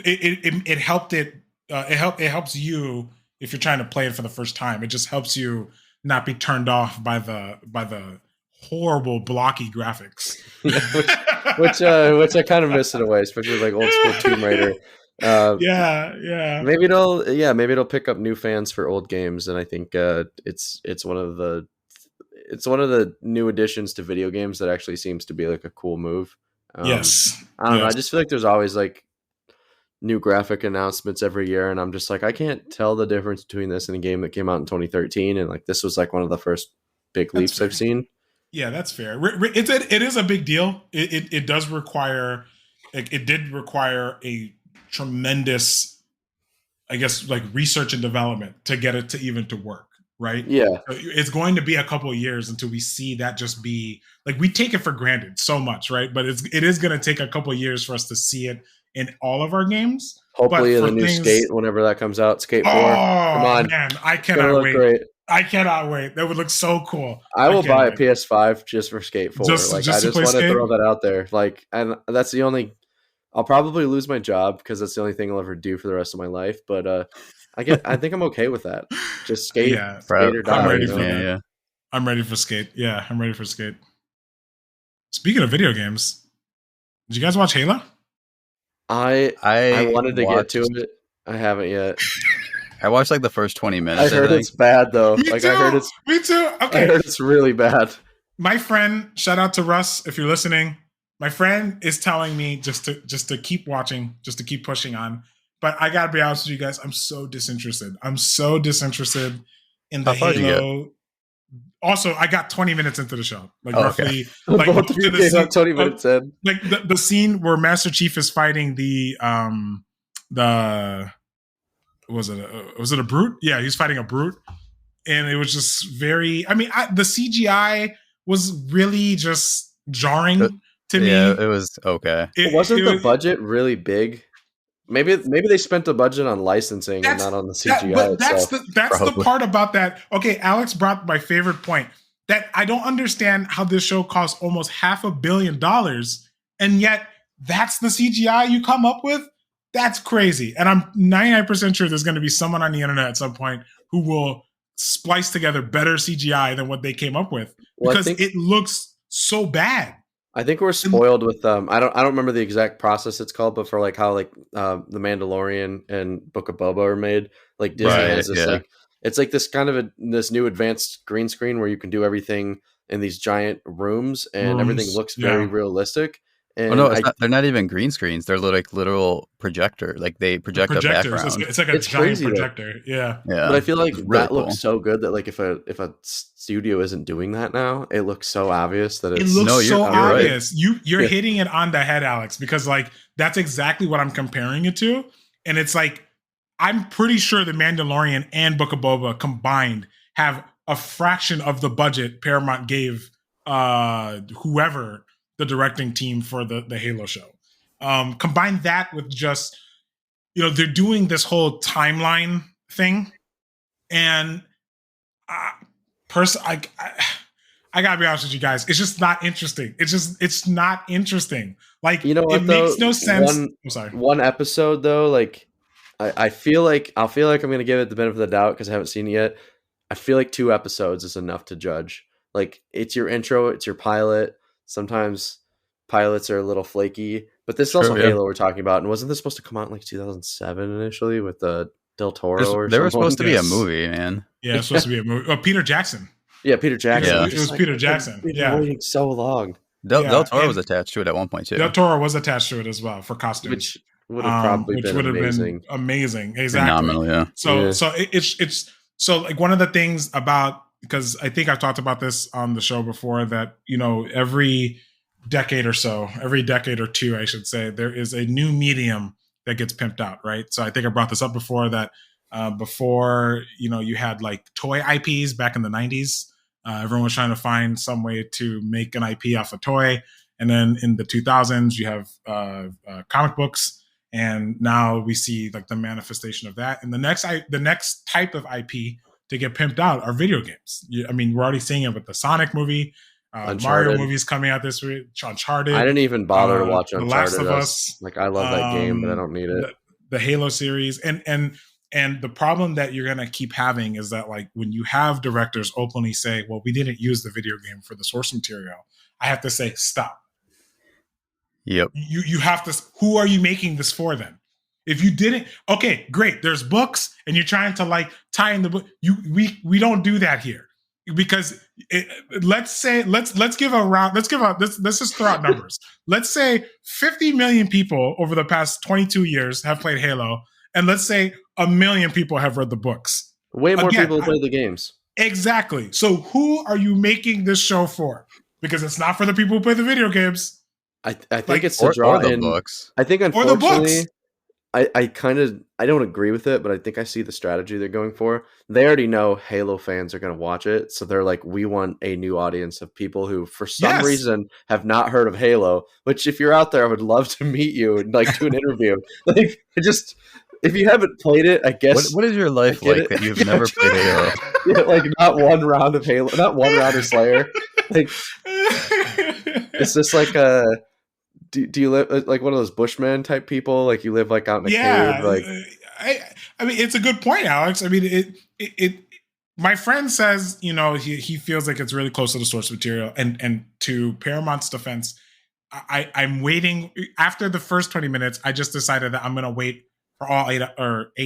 It helped it. It helps you if you're trying to play it for the first time. It just helps you not be turned off by the horrible blocky graphics.
which I kind of miss in a way, especially like old school Tomb Raider.
Yeah.
Maybe it'll pick up new fans for old games, and I think it's one of the new additions to video games that actually seems to be like a cool move.
Yes.
I don't know. I just feel like there's always like new graphic announcements every year, and I'm just like, I can't tell the difference between this and a game that came out in 2013, and like this was like one of the first big leaps I've seen.
Yeah, that's fair. It is a big deal. It does require, it did require a tremendous, I guess, like research and development to get it to even to work. Right.
Yeah.
So it's going to be a couple of years until we see that just be like, we take it for granted so much. Right. But it is going to take a couple of years for us to see it in all of our games.
Hopefully in the new Skate, whenever that comes out, Skate 4. Come on.
Man, I cannot wait. Great. I cannot wait. That would look so cool.
I will buy a PS5 just for Skate 4. I just want to throw that out there. Like, and that's the only, I'll probably lose my job because that's the only thing I'll ever do for the rest of my life. But I think I'm okay with that. Just skate, skate or die.
I'm ready for that. I'm ready for Skate. Yeah, I'm ready for Skate. Speaking of video games, did you guys watch Halo?
I wanted to get to it. I haven't yet.
I watched like the first 20 minutes.
I heard it's bad though.
Me too. Okay.
I heard it's really bad.
My friend, shout out to Russ if you're listening. My friend is telling me just to keep watching, just to keep pushing on. But I gotta be honest with you guys, I'm so disinterested. I'm so disinterested in the Halo. Also, I got 20 minutes into the show, like roughly. Like
both of you gave up 20 minutes in.
Like the scene where Master Chief is fighting the was it a brute? Yeah, he's fighting a brute, and it was just very. I mean, the CGI was really just jarring to me.
Yeah, it was okay.
Wasn't the budget really big? Maybe they spent the budget on licensing and not on the CGI.
That's the part about that. Okay, Alex brought my favorite point, that I don't understand how this show costs almost $500 million, and yet that's the CGI you come up with. That's crazy. And I'm 99% sure there's going to be someone on the internet at some point who will splice together better CGI than what they came up with, because it looks so bad.
I think we're spoiled with I don't remember the exact process it's called, but for like how like The Mandalorian and Book of Boba are made, like Disney has this like, it's like this kind of this new advanced green screen where you can do everything in these giant rooms and everything looks very realistic. And
they're not even green screens. They're like literal projector. Like they project a background.
It's like a giant projector. Yeah.
But I feel like that looks so good that like if a studio isn't doing that now, it looks so obvious that it's
so obvious. Right. You're hitting it on the head, Alex, because like that's exactly what I'm comparing it to. And it's like, I'm pretty sure The Mandalorian and Book of Boba combined have a fraction of the budget Paramount gave whoever the directing team for the Halo show. Combine that with just, they're doing this whole timeline thing. And I gotta be honest with you guys. It's just not interesting. It's not interesting. Like, it makes no sense.
One episode though, like I feel like I'm going to give it the benefit of the doubt because I haven't seen it yet. I feel like 2 episodes is enough to judge. Like, it's your intro, it's your pilot. Sometimes pilots are a little flaky, but this is also Halo we're talking about. And wasn't this supposed to come out in like 2007 initially with Del Toro?
There was supposed to be a movie, man.
Yeah, it's supposed to be a movie. Oh, Peter Jackson.
Yeah, Peter Jackson.
Yeah. It was Peter Jackson.
Yeah, waiting so long.
Del Toro was attached to it at one point too.
Del Toro was attached to it as well for costumes,
which would have probably been
amazing. Exactly.
Phenomenal, yeah.
So it's so like one of the things about, because I think I've talked about this on the show before, that every decade or 2, I should say, there is a new medium that gets pimped out, right? So I think I brought this up before, that before you had like toy IPs back in the 90s. Everyone was trying to find some way to make an IP off a toy, and then in the 2000s you have comic books, and now we see like the manifestation of that. And the next type of IP to get pimped out are video games. I mean, we're already seeing it with the Sonic movie. Mario movies coming out this week. Uncharted.
I didn't even bother to watch Uncharted.
The Last of Us.
Like, I love that game, but I don't need it.
The Halo series, and And the problem that you're going to keep having is that, like, when you have directors openly say, well, we didn't use the video game for the source material, I have to say, stop.
Yep.
You have to, who are you making this for then? If you didn't, okay, great. There's books and you're trying to like tie in the book. We don't do that here because let's give a round. Let's just throw out numbers. Let's say 50 million people over the past 22 years have played Halo. And let's say 1 million people have read the books.
Way more people play the games.
Exactly. So who are you making this show for? Because it's not for the people who play the video games.
I think it's to draw in
books.
I think unfortunately, I don't agree with it, but I think I see the strategy they're going for. They already know Halo fans are going to watch it, so they're like, we want a new audience of people who, for some reason, have not heard of Halo. Which, if you're out there, I would love to meet you and like do an interview. Like, just if you haven't played it, I guess.
What is your life like that you've never played Halo?
Yeah, like not one round of Halo, not one round of Slayer. Like, it's just like a. Do you live like one of those Bushmen type people? Like you live like out in a cave? Like,
I mean, it's a good point, Alex. I mean, it my friend says, you know, he feels like it's really close to the source material, and to Paramount's defense, I'm waiting after the first 20 minutes. I just decided that I'm going to wait for all eight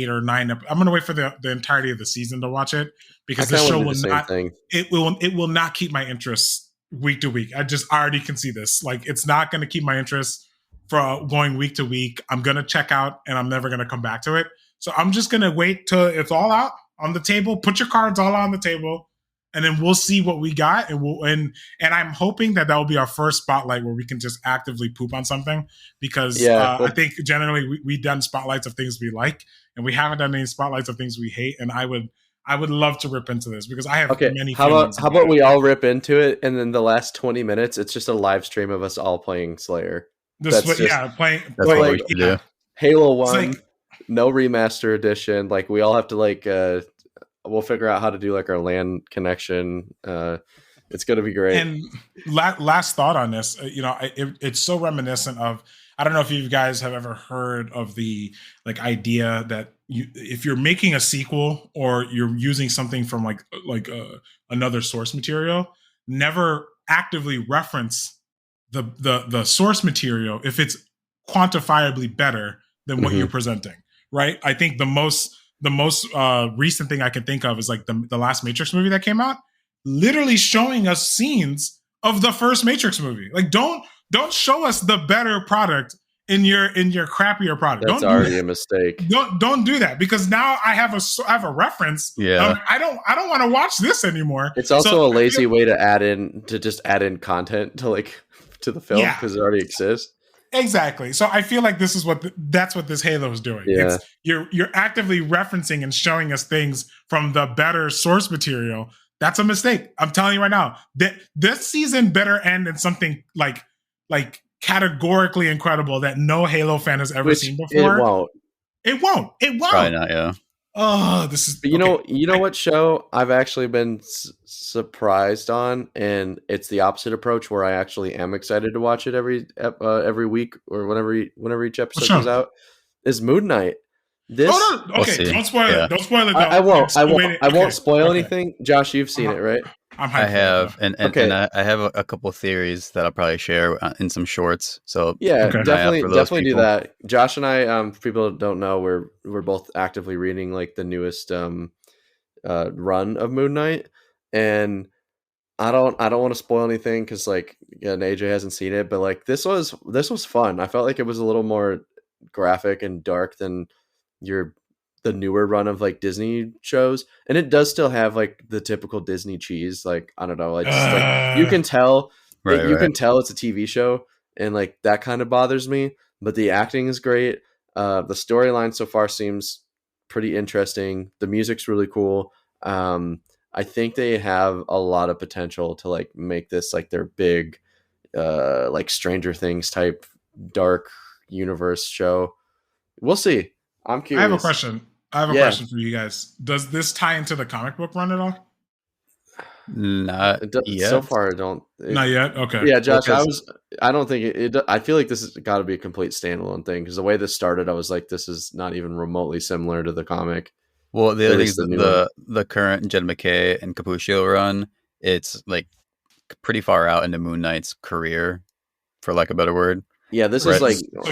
or nine. I'm going to wait for the entirety of the season to watch it because the show will not. It will not keep my interest week to week. I already can see this. Like, it's not going to keep my interest for going week to week. I'm going to check out and I'm never going to come back to it. So I'm just going to wait till it's all out on the table. Put your cards all on the table and then we'll see what we got. And I'm hoping that will be our first spotlight where we can just actively poop on something because I think generally we've done spotlights of things we like and we haven't done any spotlights of things we hate. And I would love to rip into this because I have many feelings.
How about we all rip into it and then the last 20 minutes, it's just a live stream of us all playing Slayer.
That's what we should do.
Halo 1, no remaster edition. Like we all have to like, we'll figure out how to do like our LAN connection. It's going to be great.
And last thought on this, it's so reminiscent of, I don't know if you guys have ever heard of the like idea that if you're making a sequel or you're using something from like another source material, never actively reference the source material if it's quantifiably better than what you're presenting, right? I think the most recent thing I can think of is like the last Matrix movie that came out, literally showing us scenes of the first Matrix movie. Like don't show us the better product in your crappier product.
That's already a mistake.
Don't do that because now I have a reference.
Yeah.
I don't want to watch this anymore.
It's also a lazy way to add in content to the film because it already exists.
Exactly. So I feel like this is that's what this Halo is doing.
Yeah.
It's you're actively referencing and showing us things from the better source material. That's a mistake. I'm telling you right now. This season better end in something like categorically incredible that no Halo fan has ever seen before. It won't.
Probably not, yeah.
Oh, this is.
But you know what show I've actually been surprised on, and it's the opposite approach where I actually am excited to watch it every week or whenever each episode comes out. Is Moon Knight.
Okay, don't spoil it. Don't spoil it.
I won't spoil anything. Josh, you've seen it, right?
I have, and I have a couple theories that I'll probably share in some shorts. So
definitely do that. Josh and I, for people that don't know, we're both actively reading like the newest run of Moon Knight, and I don't want to spoil anything because AJ hasn't seen it, but like this was fun. I felt like it was a little more graphic and dark than the newer run of like Disney shows, and it does still have like the typical Disney cheese. Like I don't know, like you can tell, can tell it's a TV show, and like that kind of bothers me. But the acting is great. The storyline so far seems pretty interesting. The music's really cool. I think they have a lot of potential to like make this like their big, like Stranger Things type dark universe show. We'll see. I'm curious.
I have a question. Question for you guys. Does this tie into the comic book run at all?
Not
So
yet.
far, I don't.
Not yet. Okay.
Yeah,
Well,
Josh,
'cause
I don't think I feel like this has got to be a complete standalone thing because the way this started, I was like, this is not even remotely similar to the comic,
well, the
or
other
at
thing
least
is
the
that
new one.
the current Jed McKay and Cappuccio run, it's like pretty far out into Moon Knight's career, for lack of a better word.
Yeah,
Right.
So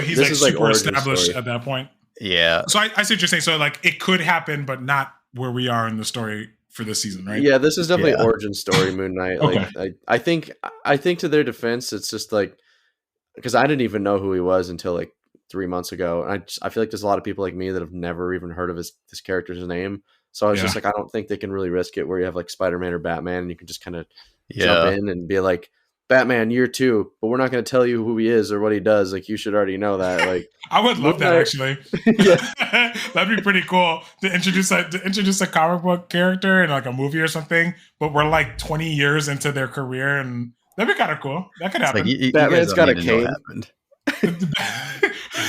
he's like super
origin
established
story.
at that point.
Yeah.
So I see what you're saying. So like it could happen, but not where we are in the story for this season, right?
Yeah, this is definitely
Yeah.
origin story Moon Knight.
Okay.
Like I think to their defense, it's just like because I didn't even know who he was until like 3 months ago, and I feel like there's a lot of people like me that have never even heard of this character's name. So I was just like, I don't think they can really risk it where you have like Spider-Man or Batman, and you can just kind of jump
Yeah.
in and be like, Batman year 2, but we're not going to tell you who he is or what he does. Like you should already know that. Like
I would love that actually.
Yeah.
That'd be pretty cool to introduce a comic book character in like a movie or something, but we're like 20 years into their career, and that'd be kind of cool. That could
It's
happen.
like you
Batman's
guys
got
don't
a
need to know
cane.
what happened.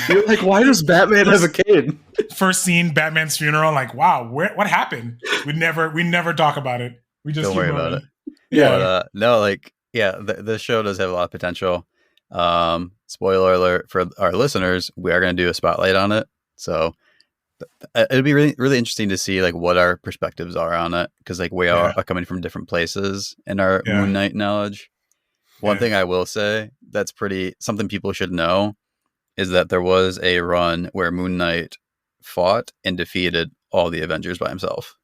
You're like, why does Batman have a cane?
First scene, Batman's funeral. Like, wow, what happened? We never talk about it. We just
Don't
keep
worry
moving.
about it.
Yeah.
But no, like the show does have a lot of potential. Spoiler alert for our listeners, we are going to do a spotlight on it. So it'd be really, really interesting to see like what our perspectives are on it, because like we are coming from different places in our Moon Knight knowledge. One thing I will say that's something people should know is that there was a run where Moon Knight fought and defeated all the Avengers by himself.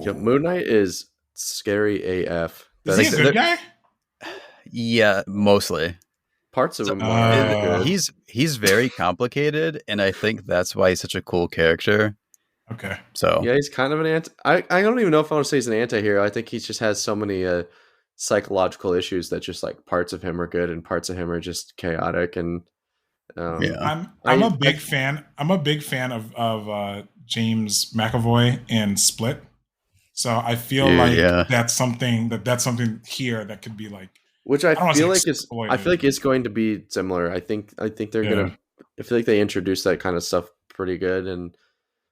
Yeah, Moon Knight is scary AF.
Is he a good guy?
Yeah, mostly.
Parts of him are good.
He's very complicated, and I think that's why he's such a cool character.
Okay.
So
yeah, he's kind of an I don't even know if I want to say he's an anti-hero. I think he just has so many psychological issues that just like parts of him are good and parts of him are just chaotic. And
I'm a big fan. I'm a big fan of James McAvoy in Split. So I feel that's something here that could be like, which I feel like
it's going to be similar. I think they're gonna. I feel like they introduced that kind of stuff pretty good, and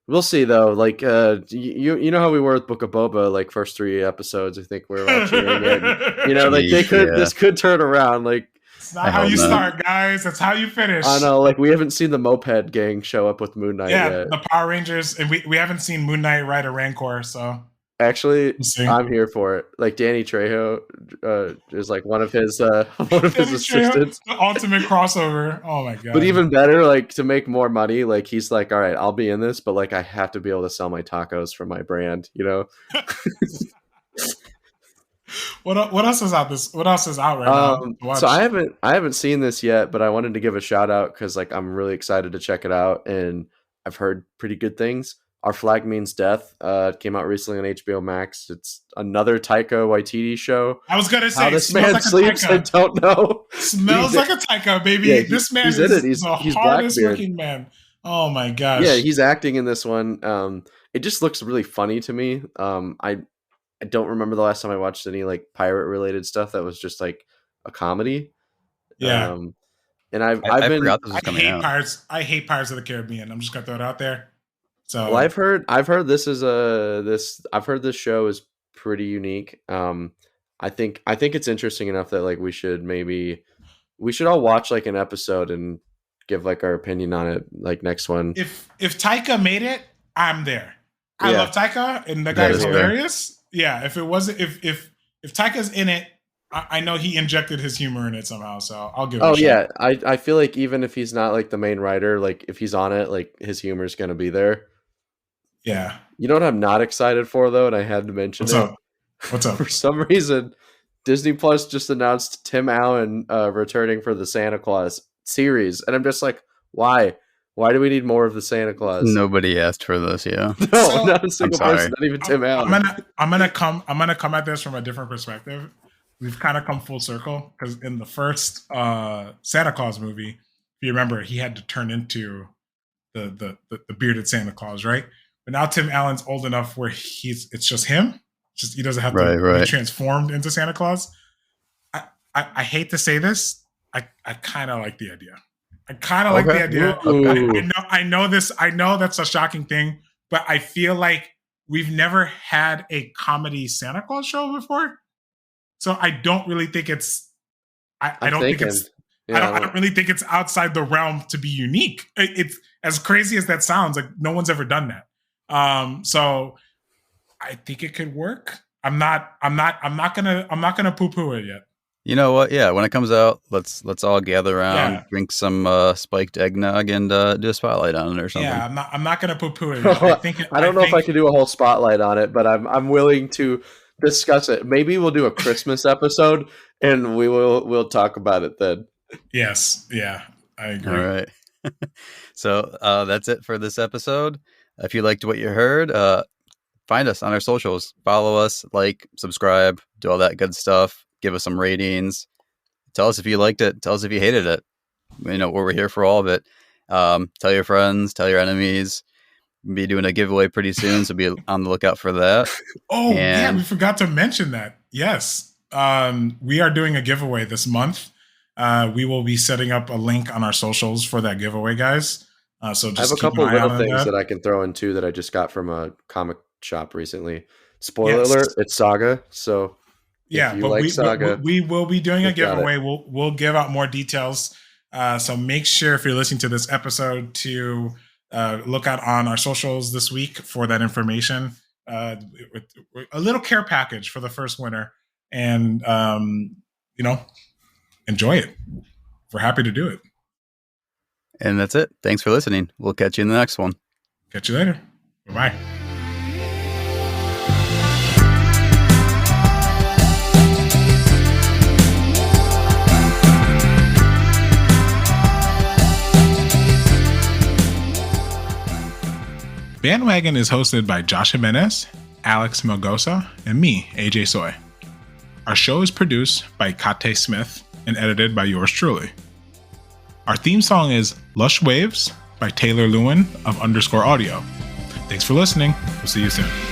we'll see though. Like you know how we were with Book of Boba, like first 3 episodes. I think we're all cheering it. You know, like this could turn around. Like
it's not how you start, guys. That's how you finish.
I know. Like we haven't seen the Moped Gang show up with Moon Knight yet.
The Power Rangers, and we haven't seen Moon Knight ride a Rancor, so.
Actually, I'm here for it. Like Danny Trejo is like one of his assistants.
The ultimate crossover. Oh my god!
But even better, like to make more money, like he's like, all right, I'll be in this, but like I have to be able to sell my tacos from my brand, you know.
What else is out? What else is out right now?
So I haven't seen this yet, but I wanted to give a shout out because like I'm really excited to check it out, and I've heard pretty good things. Our Flag Means Death came out recently on HBO Max. It's another Taika Waititi show.
I was gonna say,
how this man sleeps, I don't know.
Smells like a Taika, baby. Yeah, this man is the hardest looking man. Oh my gosh.
Yeah, he's acting in this one. It just looks really funny to me. I don't remember the last time I watched any like pirate related stuff that was just like a comedy.
Yeah.
And I forgot
this was coming out. Pirates. I hate Pirates of the Caribbean. I'm just gonna throw it out there. So
well, I've heard this is I've heard this show is pretty unique. I think it's interesting enough that like we should all watch like an episode and give like our opinion on it like next one.
If Taika made it, I'm there. I love Taika and the guy's hilarious. Yeah, if it wasn't if Taika's in it, I know he injected his humor in it somehow, so I'll give it a shot.
I feel like even if he's not like the main writer, like if he's on it, like his humor is gonna be there.
Yeah.
You know what I'm not excited for though, and I had to mention
What's up?
For some reason, Disney Plus just announced Tim Allen returning for the Santa Claus series, and I'm just like, why? Why do we need more of the Santa Claus?
Nobody asked for this, yeah.
No, not a single person, not even Tim Allen.
I'm gonna come at this from a different perspective. We've kind of come full circle because in the first Santa Claus movie, if you remember, he had to turn into the bearded Santa Claus, right? But now Tim Allen's old enough where it's just him. He doesn't have to be transformed into Santa Claus. I hate to say this. I kind of like the idea. I kind of like the idea. I know this. I know that's a shocking thing, but I feel like we've never had a comedy Santa Claus show before. So I don't really think it's. I don't think it's.
Yeah,
I don't really think it's outside the realm to be unique. It's as crazy as that sounds. Like no one's ever done that. So I think it could work. I'm not gonna poo-poo it yet.
You know what? Yeah, when it comes out, let's all gather around, drink some spiked eggnog, and do a spotlight on it or something.
Yeah, I'm not gonna poo-poo it yet.
I don't know if I can do a whole spotlight on it, but I'm willing to discuss it. Maybe we'll do a Christmas episode, and we'll talk about it then.
Yes, yeah, I agree.
All right. So that's it for this episode. If you liked what you heard, find us on our socials. Follow us, like, subscribe, do all that good stuff. Give us some ratings. Tell us if you liked it. Tell us if you hated it. We're here for all of it. Tell your friends, tell your enemies. We'll be doing a giveaway pretty soon, so be on the lookout for that.
Yeah, we forgot to mention that. Yes, we are doing a giveaway this month. We will be setting up a link on our socials for that giveaway, guys. So just
I have a couple of little things that I can throw in too that I just got from a comic shop recently. Spoiler alert, it's Saga. So
yeah, but Saga, we will be doing a giveaway. We'll give out more details. So make sure if you're listening to this episode to look out on our socials this week for that information. With a little care package for the first winner, and enjoy it. We're happy to do it.
And that's it. Thanks for listening. We'll catch you in the next one.
Catch you later. Bye-bye. Bandwagon is hosted by Josh Jimenez, Alex Melgosa, and me, AJ Soy. Our show is produced by Kate Smith and edited by yours truly. Our theme song is Lush Waves by Taylor Lewin of _audio. Thanks for listening. We'll see you soon.